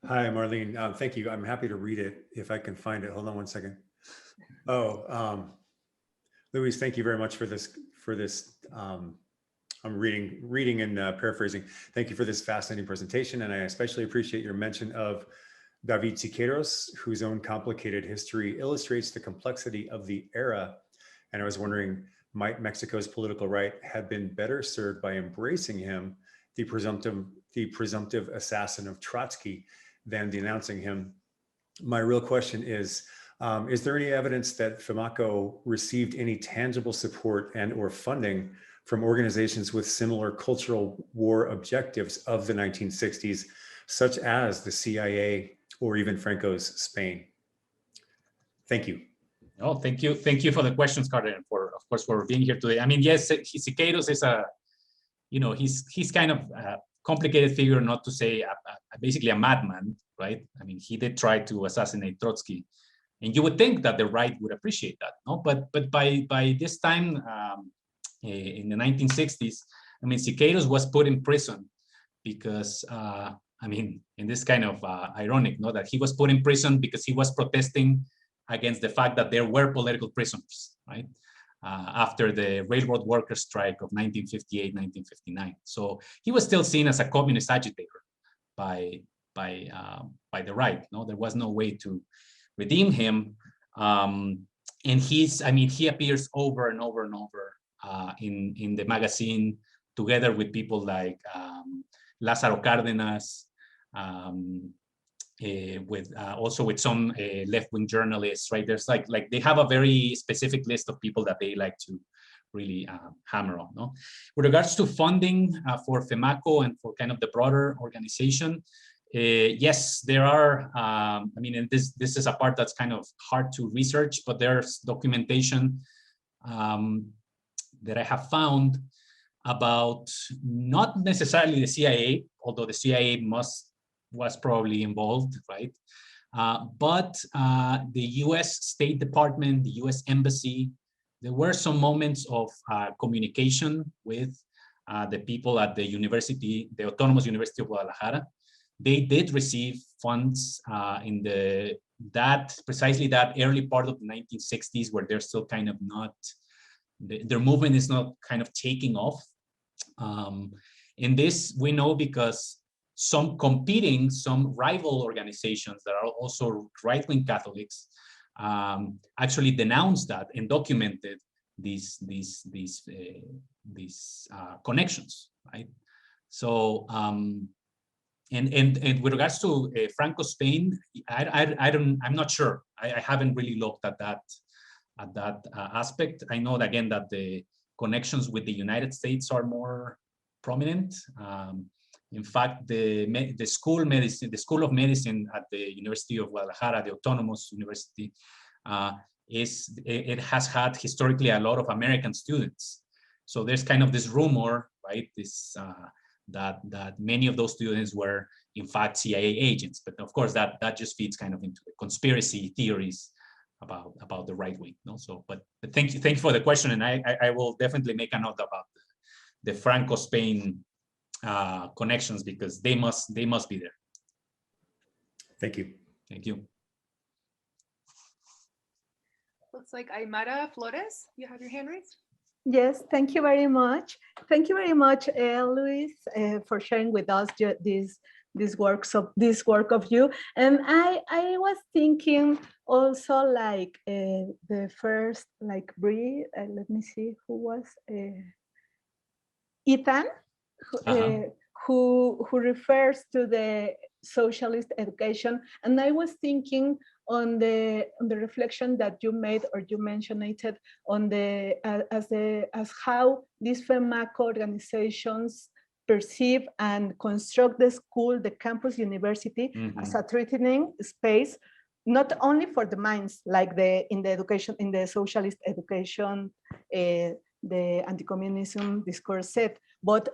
Hi, Marlene. Thank you. I'm happy to read it if I can find it. Hold on one second. Oh, Luis, thank you very much for this. I'm reading and paraphrasing. Thank you for this fascinating presentation, and I especially appreciate your mention of David Siqueiros, whose own complicated history illustrates the complexity of the era. And I was wondering, might Mexico's political right have been better served by embracing him, the presumptive assassin of Trotsky, than denouncing him? My real question is there any evidence that Femacco received any tangible support and or funding from organizations with similar cultural war objectives of the 1960s, such as the CIA or even Franco's Spain? Thank you. Oh, thank you for the questions, Carter, and of course for being here today. I mean, yes, Siqueiros is he's kind of a complicated figure, not to say basically a madman, right? I mean, he did try to assassinate Trotsky, and you would think that the right would appreciate that, no? But by this time, in the 1960s, I mean, Siqueiros was put in prison because, I mean, in this kind of ironic, no, that he was put in prison because he was protesting against the fact that there were political prisoners, right? After the railroad workers' strike of 1958, 1959. So he was still seen as a communist agitator by the right. No, there was no way to redeem him. And he appears over and over and over in the magazine, together with people like Lázaro Cárdenas, also with some left-wing journalists, right? There's like they have a very specific list of people that they like to really hammer on, no? With regards to funding for Femacco and for kind of the broader organization, yes, there are, I mean, and this is a part that's kind of hard to research, but there's documentation that I have found about not necessarily the CIA, although the CIA was probably involved, right? But the US State Department, the US Embassy, there were some moments of communication with the people at the university, the Autonomous University of Guadalajara. They did receive funds in precisely that early part of the 1960s, where they're still kind of not, their movement is not kind of taking off. And this we know because some rival organizations that are also right-wing Catholics actually denounced that and documented these connections, right? So, and with regards to Franco Spain, I'm not sure. I haven't really looked at that aspect. I know that, again, that the connections with the United States are more prominent. In fact, the School of Medicine at the University of Guadalajara, the Autonomous University, it has had historically a lot of American students. So there's kind of this rumor, right? That many of those students were in fact CIA agents, but of course that just feeds kind of into the conspiracy theories about the right wing. No? So, but thank you for the question, and I will definitely make a note about the Franco-Spain connections, because they must be there. Thank you. Thank you. Looks like Aymara Flores, you have your hand raised. Yes, thank you very much. Thank you very much, Luis, for sharing with us this work of you. And I was thinking also, like the first, like let me see who was Ethan, who refers to the socialist education, and I was thinking on the reflection that you made, or you mentioned it, on as how these Femacco organizations perceive and construct the school, the campus university, as a threatening space, not only for the minds, like in the socialist education, the anti-communism discourse set, but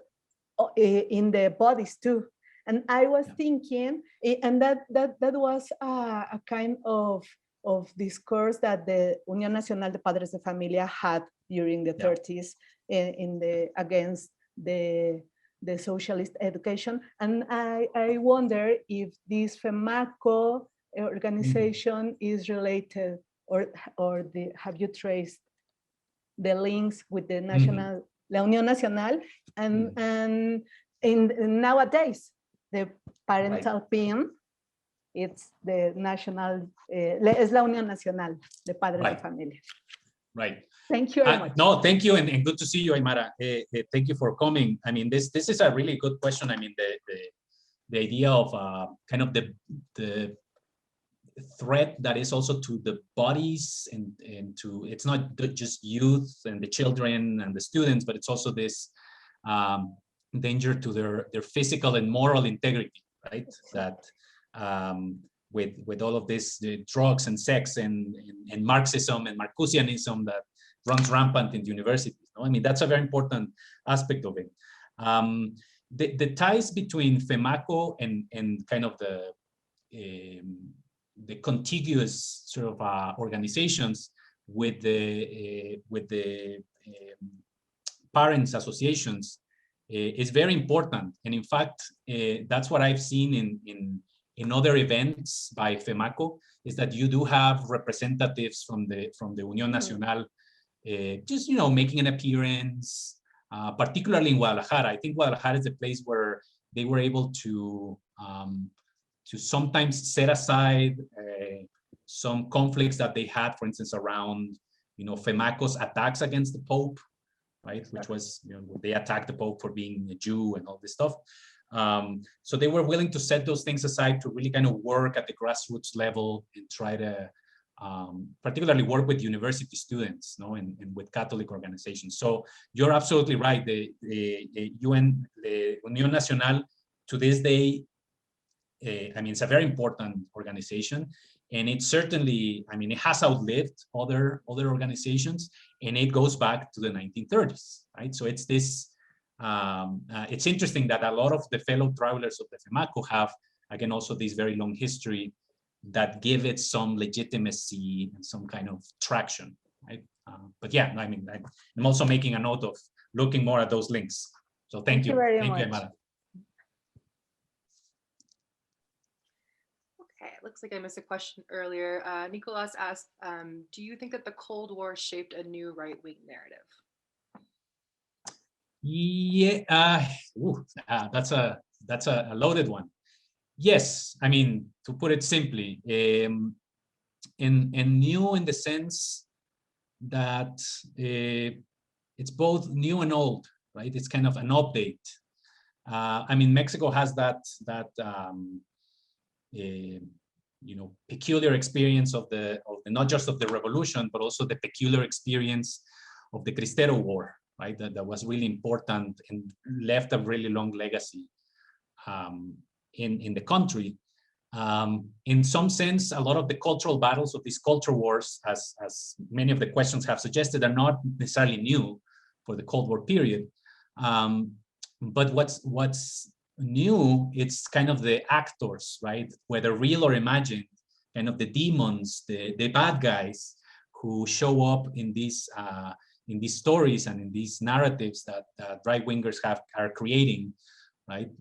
in the bodies too. And I was thinking, and that was a kind of discourse that the Unión Nacional de Padres de Familia had during the 30s against the socialist education. And I wonder if this Femacco organization is related, or have you traced the links with the national, La Unión Nacional, and in nowadays, the parental PIN, it's the national, es la Unión Nacional de Padres de Familia. Right. Thank you very much. No, thank you, and good to see you, Aymara. Thank you for coming. I mean, this is a really good question. I mean, the idea of kind of the threat that is also to the bodies and to, it's not just youth and the children and the students, but it's also this danger to their physical and moral integrity, right? That with all of this, the drugs and sex and Marxism and Marcusianism that runs rampant in the universities. No? I mean, that's a very important aspect of it. The ties between Femacco and kind of the contiguous sort of organizations with the parents associations is very important. And in fact, that's what I've seen in other events by Femacco, is that you do have representatives from the Unión Nacional just, you know, making an appearance, particularly in Guadalajara. I think Guadalajara is the place where they were able to sometimes set aside some conflicts that they had, for instance, around, you know, Femacco's attacks against the Pope, right? Which was, you know, they attacked the Pope for being a Jew and all this stuff. So they were willing to set those things aside to really kind of work at the grassroots level and try to particularly work with university students, no, and with Catholic organizations. So you're absolutely right. The Unión Nacional, to this day, I mean, it's a very important organization, and it certainly, I mean, it has outlived other organizations, and it goes back to the 1930s, right? So it's this, it's interesting that a lot of the fellow travelers of the Femacco have, again, also this very long history that give it some legitimacy and some kind of traction, right? But yeah, I mean, I'm also making a note of looking more at those links. So thank you very thank much. you, Amara. Okay, it looks like I missed a question earlier. Nicolas asked, do you think that the Cold War shaped a new right-wing narrative? Yeah, that's a loaded one. Yes, I mean, to put it simply, and new in the sense that it's both new and old, right? It's kind of an update. I mean, Mexico has that you know, peculiar experience of the not just of the revolution, but also the peculiar experience of the Cristero War, right? That was really important and left a really long legacy in the country. In some sense, a lot of the cultural battles of these culture wars, as many of the questions have suggested, are not necessarily new for the Cold War period. But what's new, it's kind of the actors, right? Whether real or imagined, kind of the demons, the bad guys who show up in these stories and in these narratives that right-wingers are creating, right?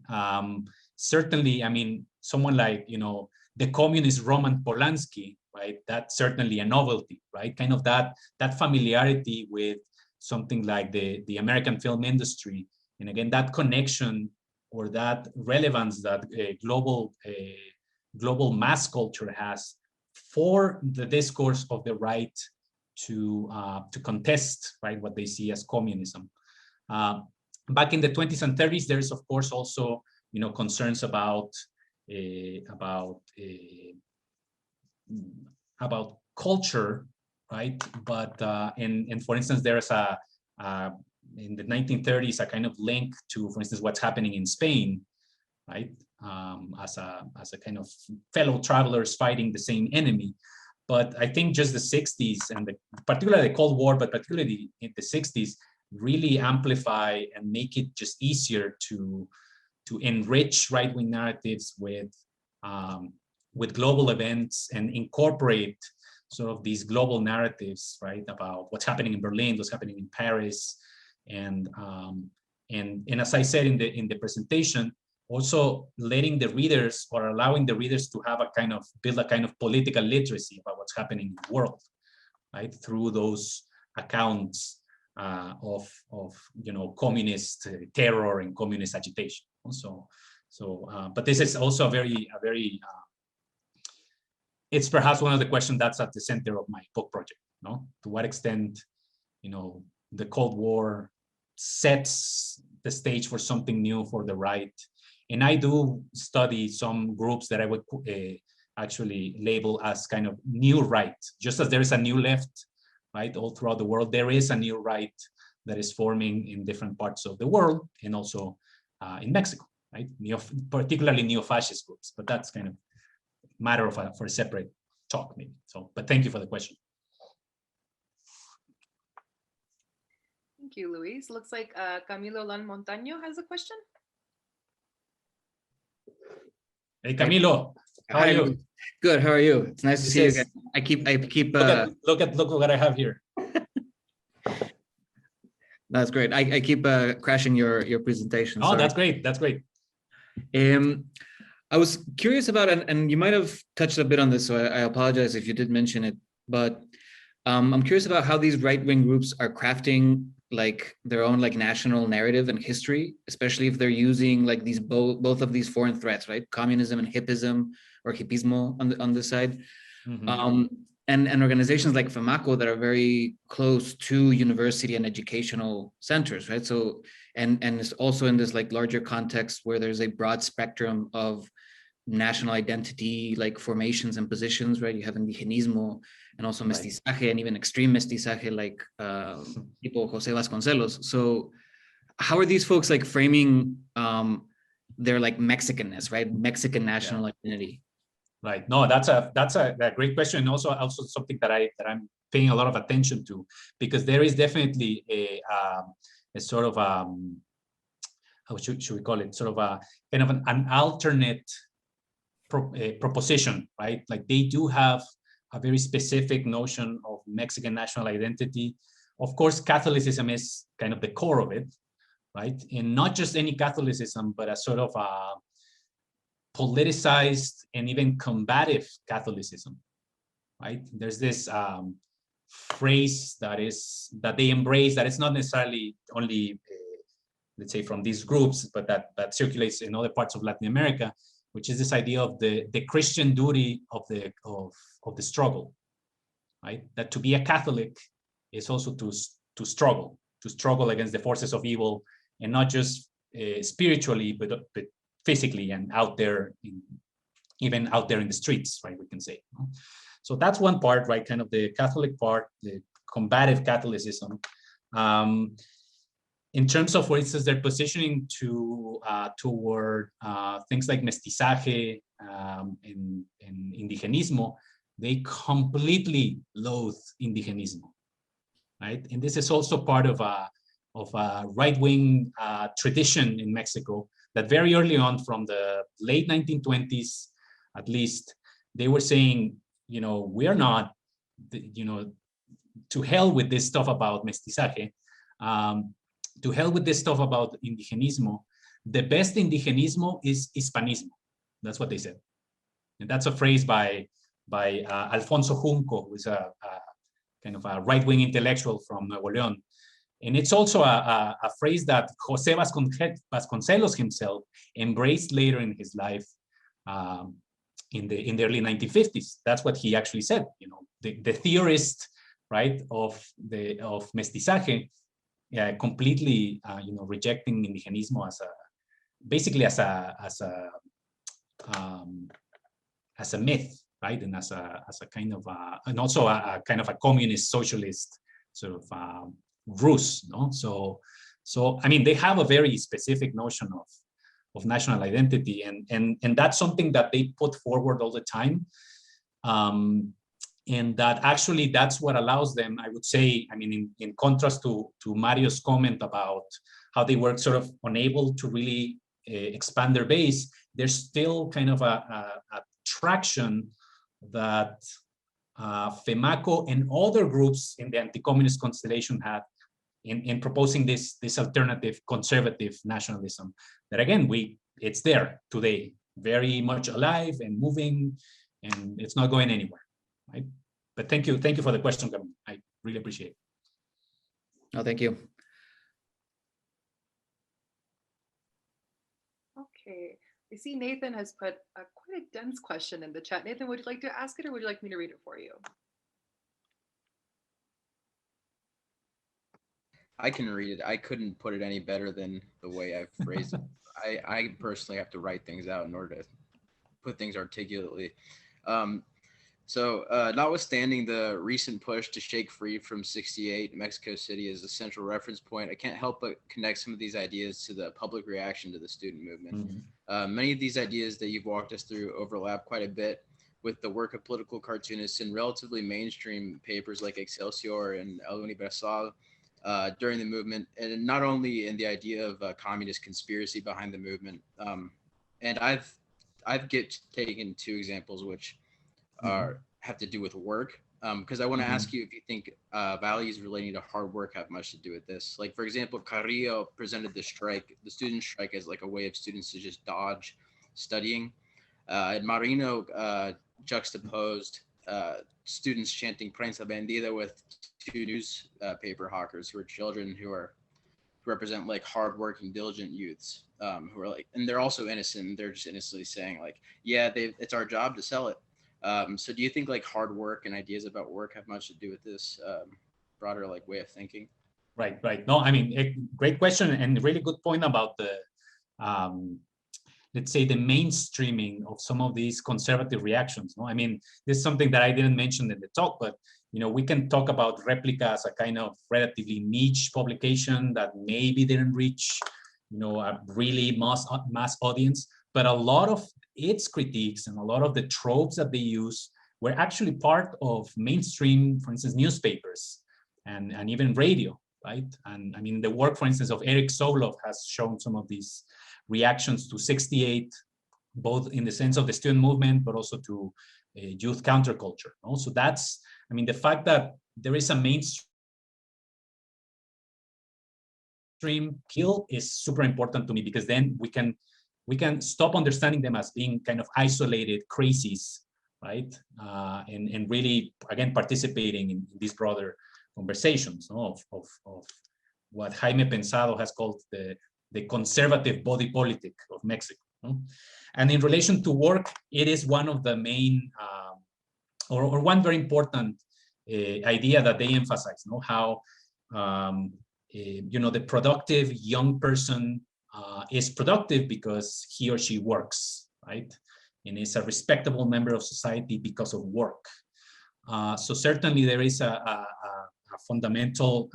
Certainly, I mean, someone like, you know, the communist Roman Polanski, right? That's certainly a novelty, right? Kind of that familiarity with something like the American film industry. And again, that connection or that relevance that global mass culture has for the discourse of the right to contest, right, what they see as communism. Back in the 20s and 30s, there is of course also, you know, concerns about culture, right? But and for instance, there's in the 1930s a kind of link to, for instance, what's happening in Spain, right? As a kind of fellow travelers fighting the same enemy. But I think just the 60s and particularly the Cold War, but particularly in the 60s, really amplify and make it just easier to enrich right-wing narratives with global events and incorporate sort of these global narratives, right, about what's happening in Berlin, what's happening in Paris, and as I said in the presentation, also letting the readers or allowing the readers to have build a kind of political literacy about what's happening in the world, right, through those accounts of you know, communist terror and communist agitation. But this is also a very it's perhaps one of the questions that's at the center of my book project. No, to what extent, you know, the Cold War sets the stage for something new for the right. And I do study some groups that I would actually label as kind of new right. Just as there is a new left, right, all throughout the world, there is a new right that is forming in different parts of the world and also in Mexico, right? Particularly neo-fascist groups, but that's kind of matter for a separate talk maybe. So, but thank you for the question. Thank you, Luis. Looks like Camilo Lan Montaño has a question. Hey, Camilo, how are you? Good. How are you? It's nice to see you again. I keep. Look what I have here. That's great. I keep crashing your presentation. Oh, sorry. that's great. That's great. I was curious about, and you might have touched a bit on this, so I apologize if you did mention it, but I'm curious about how these right-wing groups are crafting like their own like national narrative and history, especially if they're using like these both of these foreign threats, right? Communism and hippism or hippismo on the side. Mm-hmm. And organizations like Femacco that are very close to university and educational centers, right? So, and it's also in this like larger context where there's a broad spectrum of national identity, like formations and positions, right? You have indigenismo and also mestizaje and even extreme mestizaje, like people Jose Vasconcelos. So how are these folks like framing their like Mexicanness, right? Mexican national identity? Right. No, that's a great question, and also something that I'm paying a lot of attention to, because there is definitely a sort of how should we call it? Sort of a kind of an alternate proposition, right? Like they do have a very specific notion of Mexican national identity. Of course, Catholicism is kind of the core of it, right? And not just any Catholicism, but a sort of a politicized and even combative Catholicism, right? There's this phrase that they embrace that it's not necessarily only, let's say, from these groups, but that circulates in other parts of Latin America, which is this idea of the Christian duty of the struggle, right? That to be a Catholic is also to struggle against the forces of evil, and not just spiritually, but physically and out there, even out there in the streets, right? We can say. So that's one part, right? Kind of the Catholic part, the combative Catholicism. In terms of, for instance, their positioning toward things like mestizaje and indigenismo, they completely loathe indigenismo, right? And this is also part of a right-wing tradition in Mexico that very early on, from the late 1920s, at least, they were saying, we are not, to hell with this stuff about mestizaje, to hell with this stuff about indigenismo. The best indigenismo is hispanismo. That's what they said. And that's a phrase by Alfonso Junco, who is a kind of a right-wing intellectual from Nuevo León. And it's also a phrase that José Vasconcelos himself embraced later in his life in the early 1950s. That's what he actually said. The theorist, right, of mestizaje, completely, rejecting indigenismo basically as a myth, right, and as a kind of and also a kind of a communist socialist sort of ruse, no? So I mean, they have a very specific notion of national identity, and that's something that they put forward all the time, and that actually that's what allows them, I would say, I mean, in contrast to Mario's comment about how they were sort of unable to really expand their base, there's still kind of a traction that Femacco and other groups in the anti-communist constellation had in proposing this alternative conservative nationalism that, again, it's there today, very much alive and moving, and it's not going anywhere, right? But thank you for the question, Camille. I really appreciate it. Oh, thank you. Okay, I see Nathan has put quite a dense question in the chat. Nathan, would you like to ask it, or would you like me to read it for you? I can read it. I couldn't put it any better than the way I've phrased it. I personally have to write things out in order to put things articulately. So notwithstanding the recent push to shake free from 68 Mexico City as a central reference point, I can't help but connect some of these ideas to the public reaction to the student movement. Mm-hmm. Many of these ideas that you've walked us through overlap quite a bit with the work of political cartoonists in relatively mainstream papers like Excelsior and El Universal during the movement, and not only in the idea of a communist conspiracy behind the movement. And I've taken two examples which have to do with work, because I want to ask you if you think values relating to hard work have much to do with this. Like, for example, Carrillo presented the student strike, as like a way of students to just dodge studying. And Marino juxtaposed students chanting Prensa Vendida with two newspaper hawkers who are children who represent like hardworking, diligent youths who are like, and they're also innocent. They're just innocently saying like, yeah, it's our job to sell it. So do you think like hard work and ideas about work have much to do with this broader like way of thinking? Right. No, I mean, great question, and really good point about the, let's say, the mainstreaming of some of these conservative reactions. No, I mean, this is something that I didn't mention in the talk, but we can talk about Replica as a kind of relatively niche publication that maybe didn't reach, a really mass audience, but a lot of its critiques and a lot of the tropes that they use were actually part of mainstream, for instance, newspapers and even radio, right? And I mean, the work, for instance, of Eric Solov has shown some of these reactions to 68 both in the sense of the student movement, but also to youth counterculture. So that's, I mean, the fact that there is a mainstream kill is super important to me, because then we can stop understanding them as being kind of isolated crazies, right? And really, again, participating in these broader conversations, of what Jaime Pensado has called the conservative body politic of Mexico. And in relation to work, it is one of the main, or one very important idea that they emphasize, how, the productive young person is productive because he or she works, right? And is a respectable member of society because of work. So certainly there is a fundamental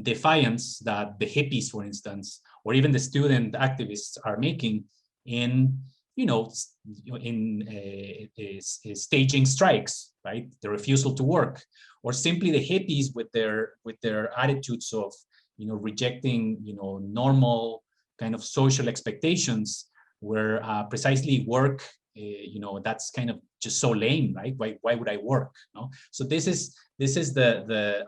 defiance that the hippies, for instance, or even the student activists are making in, staging strikes, right? The refusal to work, or simply the hippies with their attitudes of, rejecting, normal kind of social expectations, where precisely work, that's kind of just so lame, right? Why would I work? No. So this is the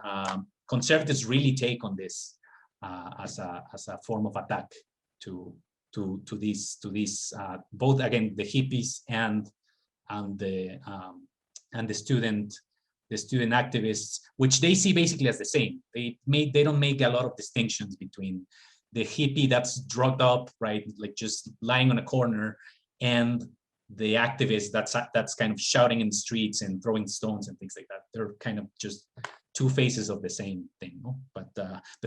conservatives really take on this as a form of attack to these both, again, the hippies and the student activists, which they see basically as the same. They don't make a lot of distinctions between the hippie that's drugged up, right, like just lying on a corner, and the activist that's kind of shouting in the streets and throwing stones and things like that. They're kind of just two faces of the same thing. No? But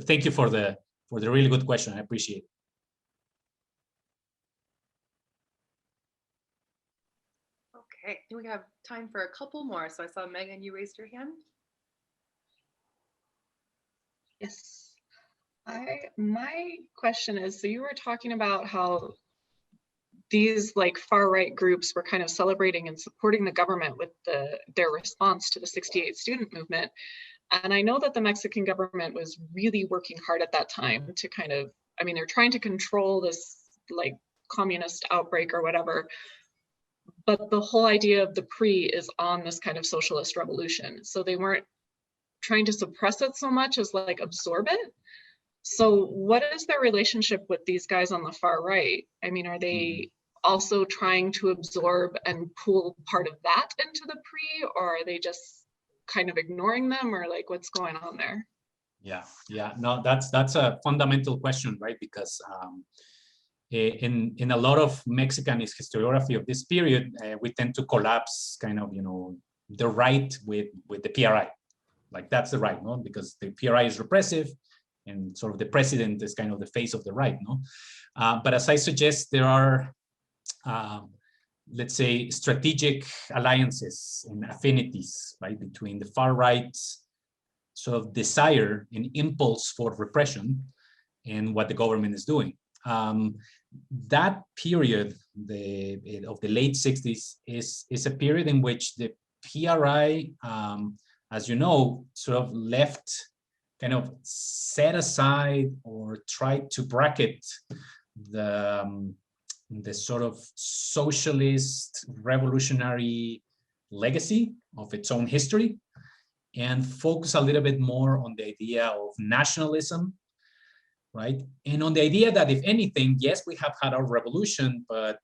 thank you for the really good question. I appreciate it. Okay, we have time for a couple more. So I saw Megan, you raised your hand. Yes. My question is, so you were talking about how these like far right groups were kind of celebrating and supporting the government with their response to the '68 student movement. And I know that the Mexican government was really working hard at that time to kind of, I mean, they're trying to control this like communist outbreak or whatever. But the whole idea of the PRI is on this kind of socialist revolution. So they weren't trying to suppress it so much as like absorb it. So what is their relationship with these guys on the far right? I mean, are they also trying to absorb and pull part of that into the PRI, or are they just kind of ignoring them, or like what's going on there? Yeah, no, that's a fundamental question, right? Because in a lot of Mexican historiography of this period, we tend to collapse kind of, the right with the PRI. Like that's the right, no? Because the PRI is repressive, and sort of the president is kind of the face of the right, no? But as I suggest, there are, let's say, strategic alliances and affinities, right, between the far right's sort of desire and impulse for repression and what the government is doing. That period of the late 60s is a period in which the PRI, as you know, sort of left, kind of set aside or tried to bracket the sort of socialist revolutionary legacy of its own history, and focus a little bit more on the idea of nationalism, right? And on the idea that, if anything, yes, we have had our revolution, but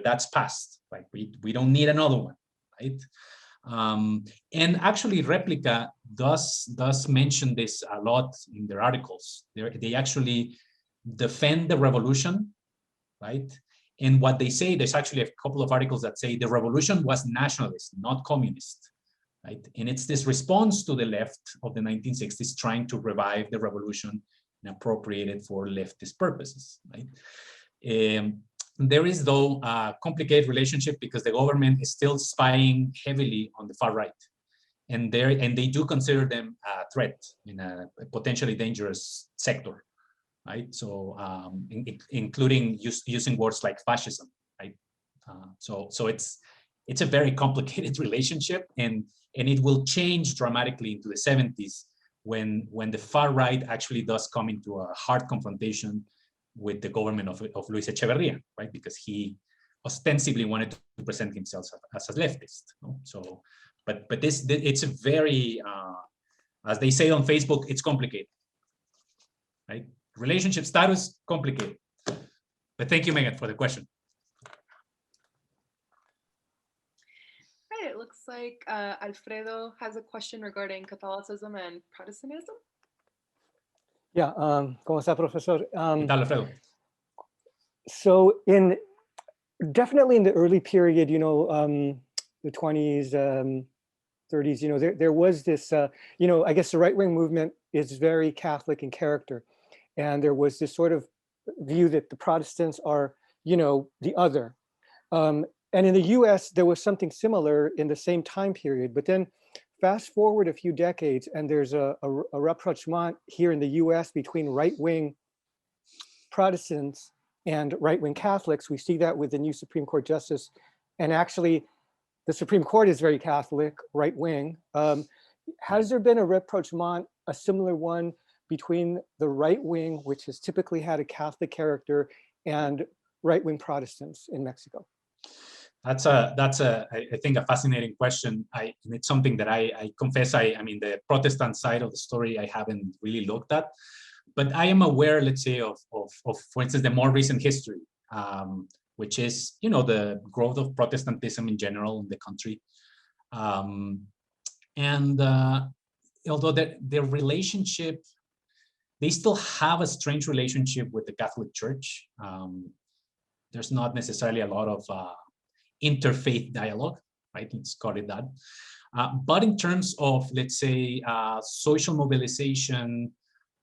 that's past. Like we don't need another one, right? And actually, Replica does mention this a lot in their articles. They actually defend the revolution, right? And what they say, there's actually a couple of articles that say the revolution was nationalist, not communist, right? And it's this response to the left of the 1960s trying to revive the revolution and appropriate it for leftist purposes, right? There is, though, a complicated relationship because the government is still spying heavily on the far right, and they do consider them a threat in a potentially dangerous sector, right? So, including using words like fascism, right? So it's a very complicated relationship, and it will change dramatically into the 70s when the far right actually does come into a hard confrontation with the government of Luis Echeverría, right? Because he ostensibly wanted to present himself as a leftist. No? So, but it's a very, as they say on Facebook, it's complicated, right? Relationship status, complicated. But thank you, Megan, for the question. Right, it looks like Alfredo has a question regarding Catholicism and Protestantism. Yeah, ¿cómo está, profesor? ¿Qué tal, Alfredo? So definitely in the early period, you know, the 20s, 30s, you know, there was this, you know, I guess the right-wing movement is very Catholic in character. And there was this sort of view that the Protestants are, you know, the other. And in the US, there was something similar in the same time period. But then fast forward a few decades, and there's a rapprochement here in the US between right-wing Protestants and right-wing Catholics. We see that with the new Supreme Court justice. And actually, the Supreme Court is very Catholic, right-wing. Has there been a rapprochement, a similar one, between the right-wing, which has typically had a Catholic character, and right-wing Protestants in Mexico? That's I think a fascinating question. And it's something that I confess, I mean, the Protestant side of the story, I haven't really looked at, but I am aware, let's say, of for instance, the more recent history, which is, you know, the growth of Protestantism in general in the country. And although their relationship, they still have a strange relationship with the Catholic Church. There's not necessarily a lot of interfaith dialogue, right? Let's call it that. But in terms of, let's say, social mobilization,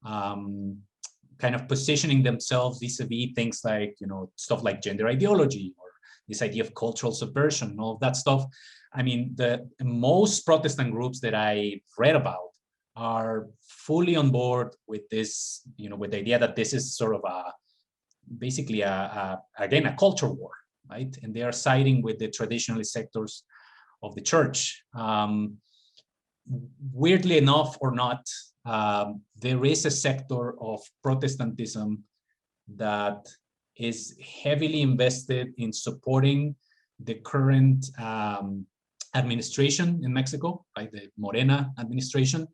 kind of positioning themselves vis-a-vis things like, you know, stuff like gender ideology or this idea of cultural subversion and all of that stuff. I mean, the most Protestant groups that I read about are fully on board with this, you know, with the idea that this is sort of basically again, a culture war, right? And they are siding with the traditionalist sectors of the church. Weirdly enough or not, there is a sector of Protestantism that is heavily invested in supporting the current administration in Mexico, right? The Morena administration.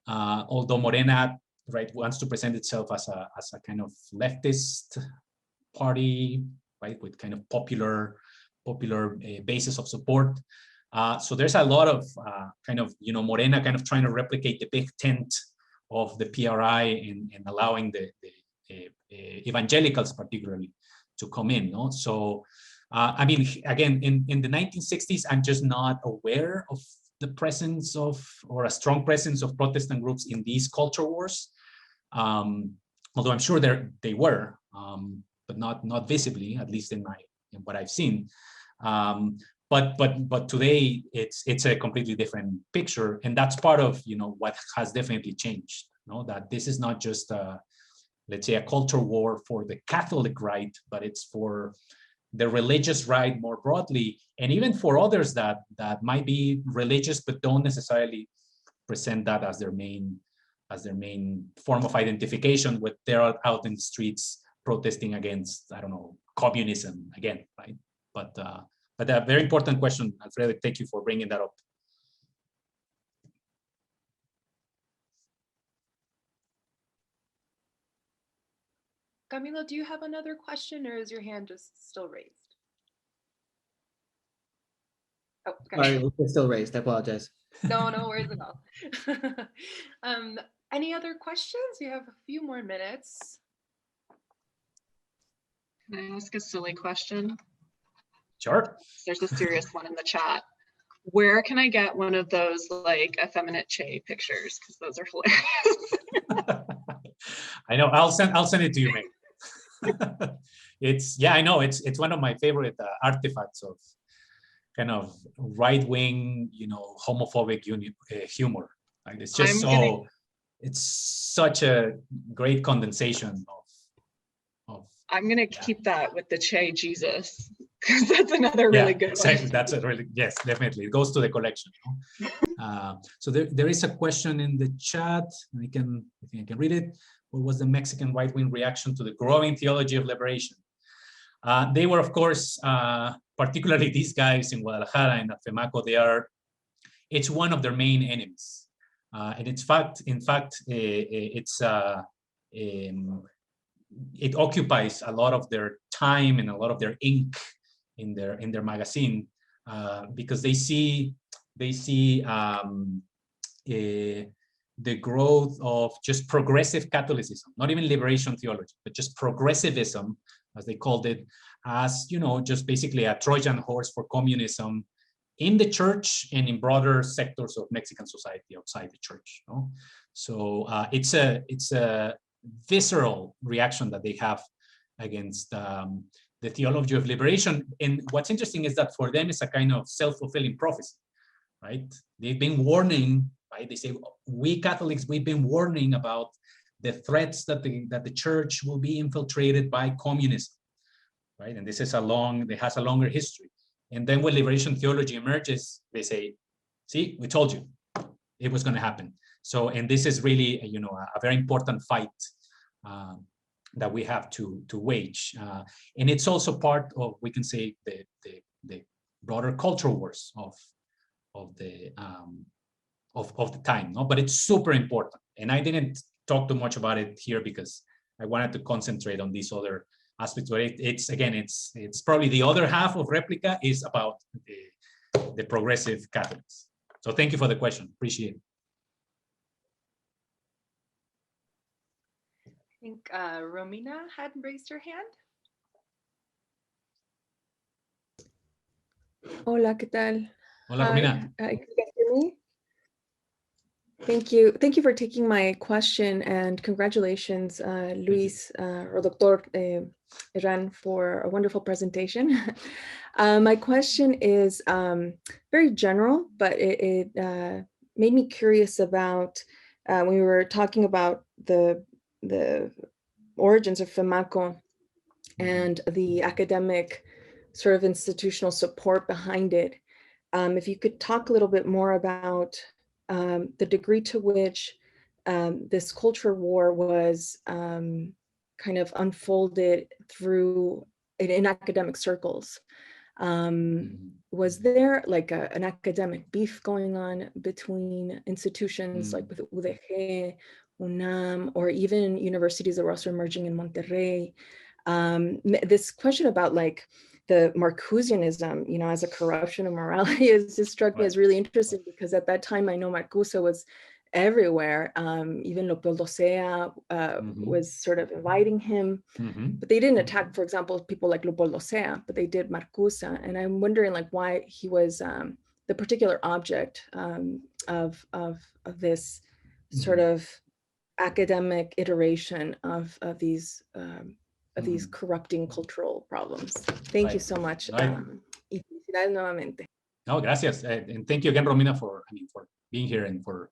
Although Morena, right, wants to present itself as a kind of leftist party, right, with kind of popular basis of support. So there's a lot of kind of, you know, Morena kind of trying to replicate the big tent of the PRI and allowing the evangelicals particularly to come in, no? So, I mean, again, in the 1960s, I'm just not aware of the presence of, or a strong presence of Protestant groups in these culture wars. Although I'm sure they were, but not visibly, at least in what I've seen. But today it's a completely different picture, and that's part of, you know, what has definitely changed. You know, that this is not just let's say a culture war for the Catholic right, but it's for the religious right more broadly, and even for others that might be religious but don't necessarily present that as their main form of identification, when they're out in the streets protesting against, I don't know, communism again, right? But a very important question, Alfredo. Thank you for bringing that up. Camilo, do you have another question, or is your hand just still raised? Oh, okay. Sorry, it's still raised. I apologize. No worries at all. Any other questions? We have a few more minutes. Can I ask a silly question? Sure. There's a serious one in the chat. Where can I get one of those like effeminate Che pictures? Because those are hilarious. I know. I'll send it to you, mate. I know. It's one of my favorite artifacts of kind of right-wing, you know, homophobic humor. Like, it's just it's such a great condensation of I'm gonna keep that with the Che Jesus, because that's another really good exactly. one. That's a really, yes, definitely. It goes to the collection. So there is a question in the chat. I think I can read it. What was the Mexican right-wing reaction to the growing theology of liberation? They were, of course, particularly these guys in Guadalajara and at Femacco, it's one of their main enemies. And in fact, it occupies a lot of their time and a lot of their ink in their magazine, because they see the growth of just progressive Catholicism, not even liberation theology, but just progressivism, as they called it, as, you know, just basically a Trojan horse for communism in the church and in broader sectors of Mexican society outside the church. No? So it's a visceral reaction that they have against the theology of liberation. And what's interesting is that for them, it's a kind of self-fulfilling prophecy, right? They've been warning, right? They say, we Catholics, we've been warning about the threats that the church will be infiltrated by communism, right? And this is it has a longer history. And then when liberation theology emerges, they say, see, we told you it was going to happen. So, and this is really, you know, a very important fight that we have to wage. And it's also part of, we can say, the broader cultural wars of the time, no? But it's super important. And I didn't talk too much about it here because I wanted to concentrate on these other aspects. But it's probably the other half of Replica is about the progressive Catholics. So thank you for the question. Appreciate it. I think Romina had raised her hand. Hola, ¿qué tal? Hola, Romina. Can you guys hear me? Thank you. Thank you for taking my question, and congratulations, Luis or Dr. Herrán, for a wonderful presentation. My question is very general, but it made me curious about when we were talking about the origins of Femacco and the academic sort of institutional support behind it. If you could talk a little bit more about the degree to which this culture war was kind of unfolded through in academic circles. Was there like an academic beef going on between institutions like with UDG, UNAM, or even universities that were also emerging in Monterrey? This question about like the Marcusianism, you know, as a corruption of morality is just struck me as really interesting, because at that time I know Marcusa was everywhere. Even Leopoldo was sort of inviting him, but they didn't attack, for example, people like Leopoldo, but they did Marcusa. And I'm wondering like why he was the particular object of this sort of academic iteration of these corrupting cultural problems. Thank you so much. Y felicidades nuevamente. No, gracias. And thank you again, Romina, for being here and for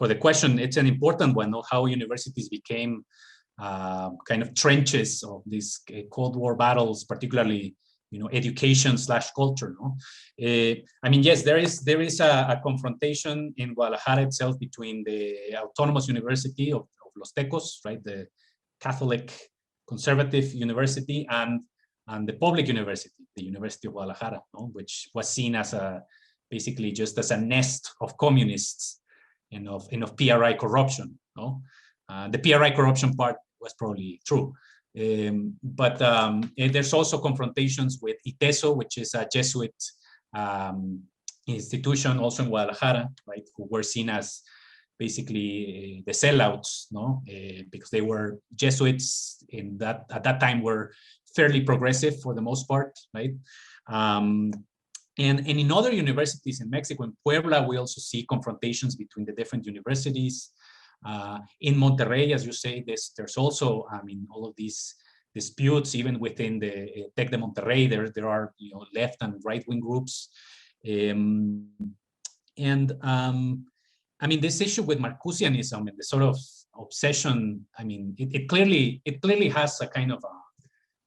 the question. It's an important one, how universities became kind of trenches of these Cold War battles, particularly, you know, education/culture. No? I mean, yes, there is a confrontation in Guadalajara itself between the Autonomous University of Los Tecos, right, the Catholic conservative university, and the public university, the University of Guadalajara, no? Which was seen as basically just as a nest of communists and of PRI corruption. No? The PRI corruption part was probably true. But there's also confrontations with ITESO, which is a Jesuit institution also in Guadalajara, right, who were seen as basically the sellouts, no, because they were Jesuits at that time were fairly progressive for the most part, right? And in other universities in Mexico, in Puebla, we also see confrontations between the different universities. In Monterrey, as you say, there's also, I mean, all of these disputes, even within the Tec de Monterrey, there are, you know, left and right-wing groups. I mean, this issue with Marcusianism and the sort of obsession, I mean, it clearly has a kind of a,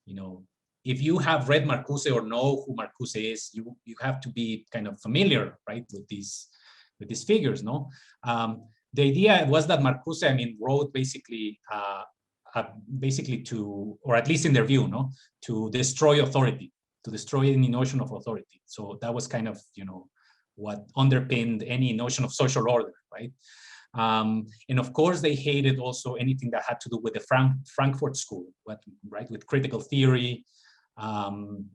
you know, if you have read Marcuse or know who Marcuse is, you have to be kind of familiar, right, with these these figures, no? The idea was that Marcuse, I mean, wrote basically to, or at least in their view, no, to destroy authority, to destroy any notion of authority. So that was kind of, you know, what underpinned any notion of social order, right? And of course, they hated also anything that had to do with the Frankfurt School, right, with critical theory. And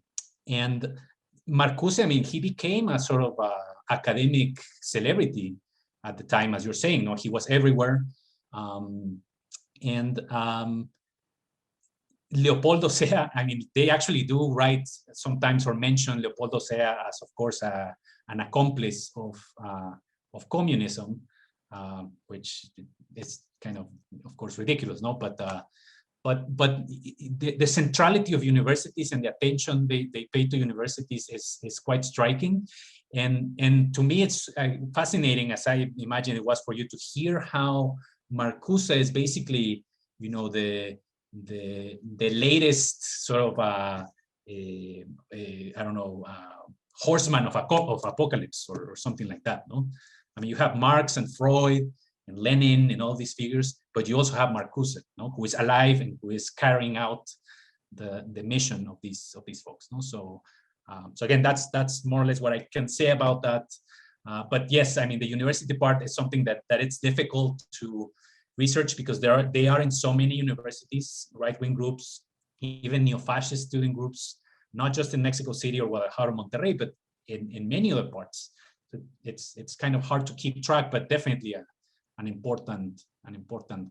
Marcuse, I mean, he became a sort of academic celebrity at the time, as you're saying, no, he was everywhere. Leopoldo Sea, I mean, they actually do write sometimes or mention Leopoldo Sea as, of course, an accomplice of communism, which is kind of course, ridiculous, no? But the centrality of universities and the attention they pay to universities is quite striking. And to me, it's fascinating, as I imagine it was for you, to hear how Marcuse is basically, you know, the latest sort of I don't know, horseman of apocalypse or something like that, no? I mean, you have Marx and Freud and Lenin and all these figures, but you also have Marcuse, no, who is alive and who is carrying out the mission of these folks, no? So again, that's more or less what I can say about that. But yes, I mean, the university part is something that it's difficult to research because they are in so many universities, right-wing groups, even neo-fascist student groups, not just in Mexico City or Guadalajara or Monterrey, but in many other parts. So it's kind of hard to keep track, but definitely an important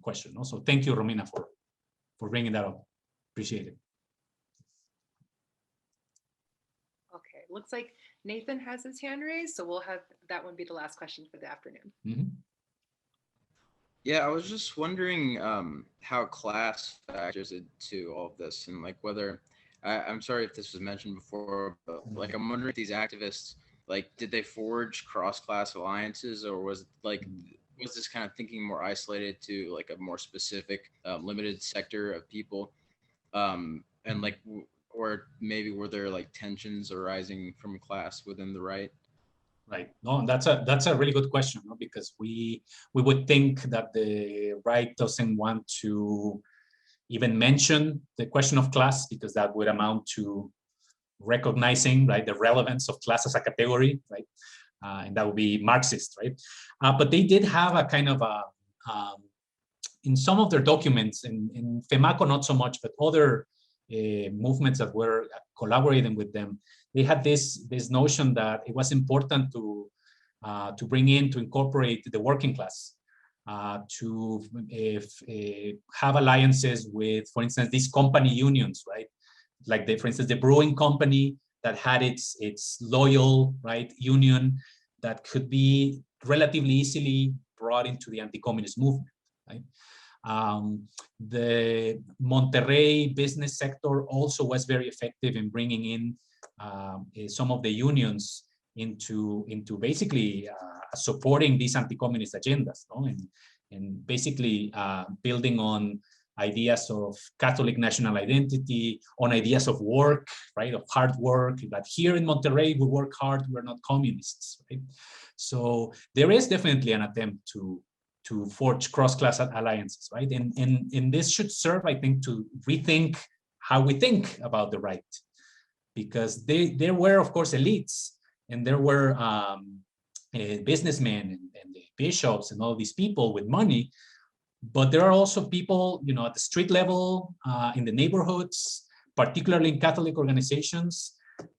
question. Also, thank you, Romina, for bringing that up. Appreciate it. Okay, looks like Nathan has his hand raised, so we'll have that one be the last question for the afternoon. Mm-hmm. Yeah, I was just wondering how class factors into all of this, and like whether I'm sorry if this was mentioned before, but like I'm wondering if these activists, like, did they forge cross-class alliances, or was this kind of thinking more isolated to like a more specific limited sector of people, and like, or maybe were there like tensions arising from class within the right? Right. No, that's a really good question, no? Because we would think that the right doesn't want to even mention the question of class, because that would amount to recognizing, right, the relevance of class as a category, right, and that would be Marxist, right? But they did have a kind of in some of their documents, in Femacco not so much, but other movements that were collaborating with them, they had this notion that it was important to incorporate the working class, to have alliances with, for instance, these company unions, right? Like for instance, the brewing company that had its loyal, right, union that could be relatively easily brought into the anti-communist movement, right? The Monterrey business sector also was very effective in bringing in some of the unions into basically supporting these anti-communist agendas, no? And basically building on ideas of Catholic national identity, on ideas of work, right, of hard work, that here in Monterrey we work hard, we're not communists, right? So there is definitely an attempt to forge cross-class alliances, right? And this should serve, I think, to rethink how we think about the right, because there were, of course, elites, and there were businessmen and the bishops and all these people with money, but there are also people, you know, at the street level, in the neighborhoods, particularly in Catholic organizations,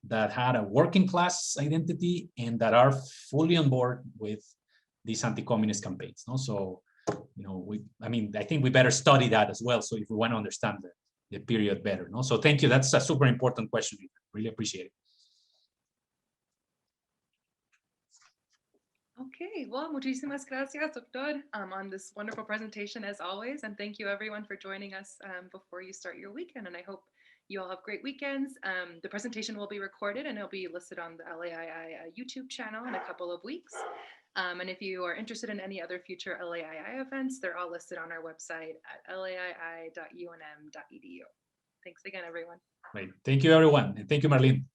that had a working class identity and that are fully on board with these anti-communist campaigns, no? So, you know, I think we better study that as well, so if we want to understand the period better, no? So thank you, that's a super important question, really appreciate it. Okay, well, muchísimas gracias, doctor, on this wonderful presentation as always, and thank you everyone for joining us before you start your weekend, and I hope you all have great weekends. The presentation will be recorded and it'll be listed on the LAII YouTube channel in a couple of weeks. And if you are interested in any other future LAII events, they're all listed on our website at laii.unm.edu. Thanks again, everyone. Great. Thank you, everyone. And thank you, Marlene.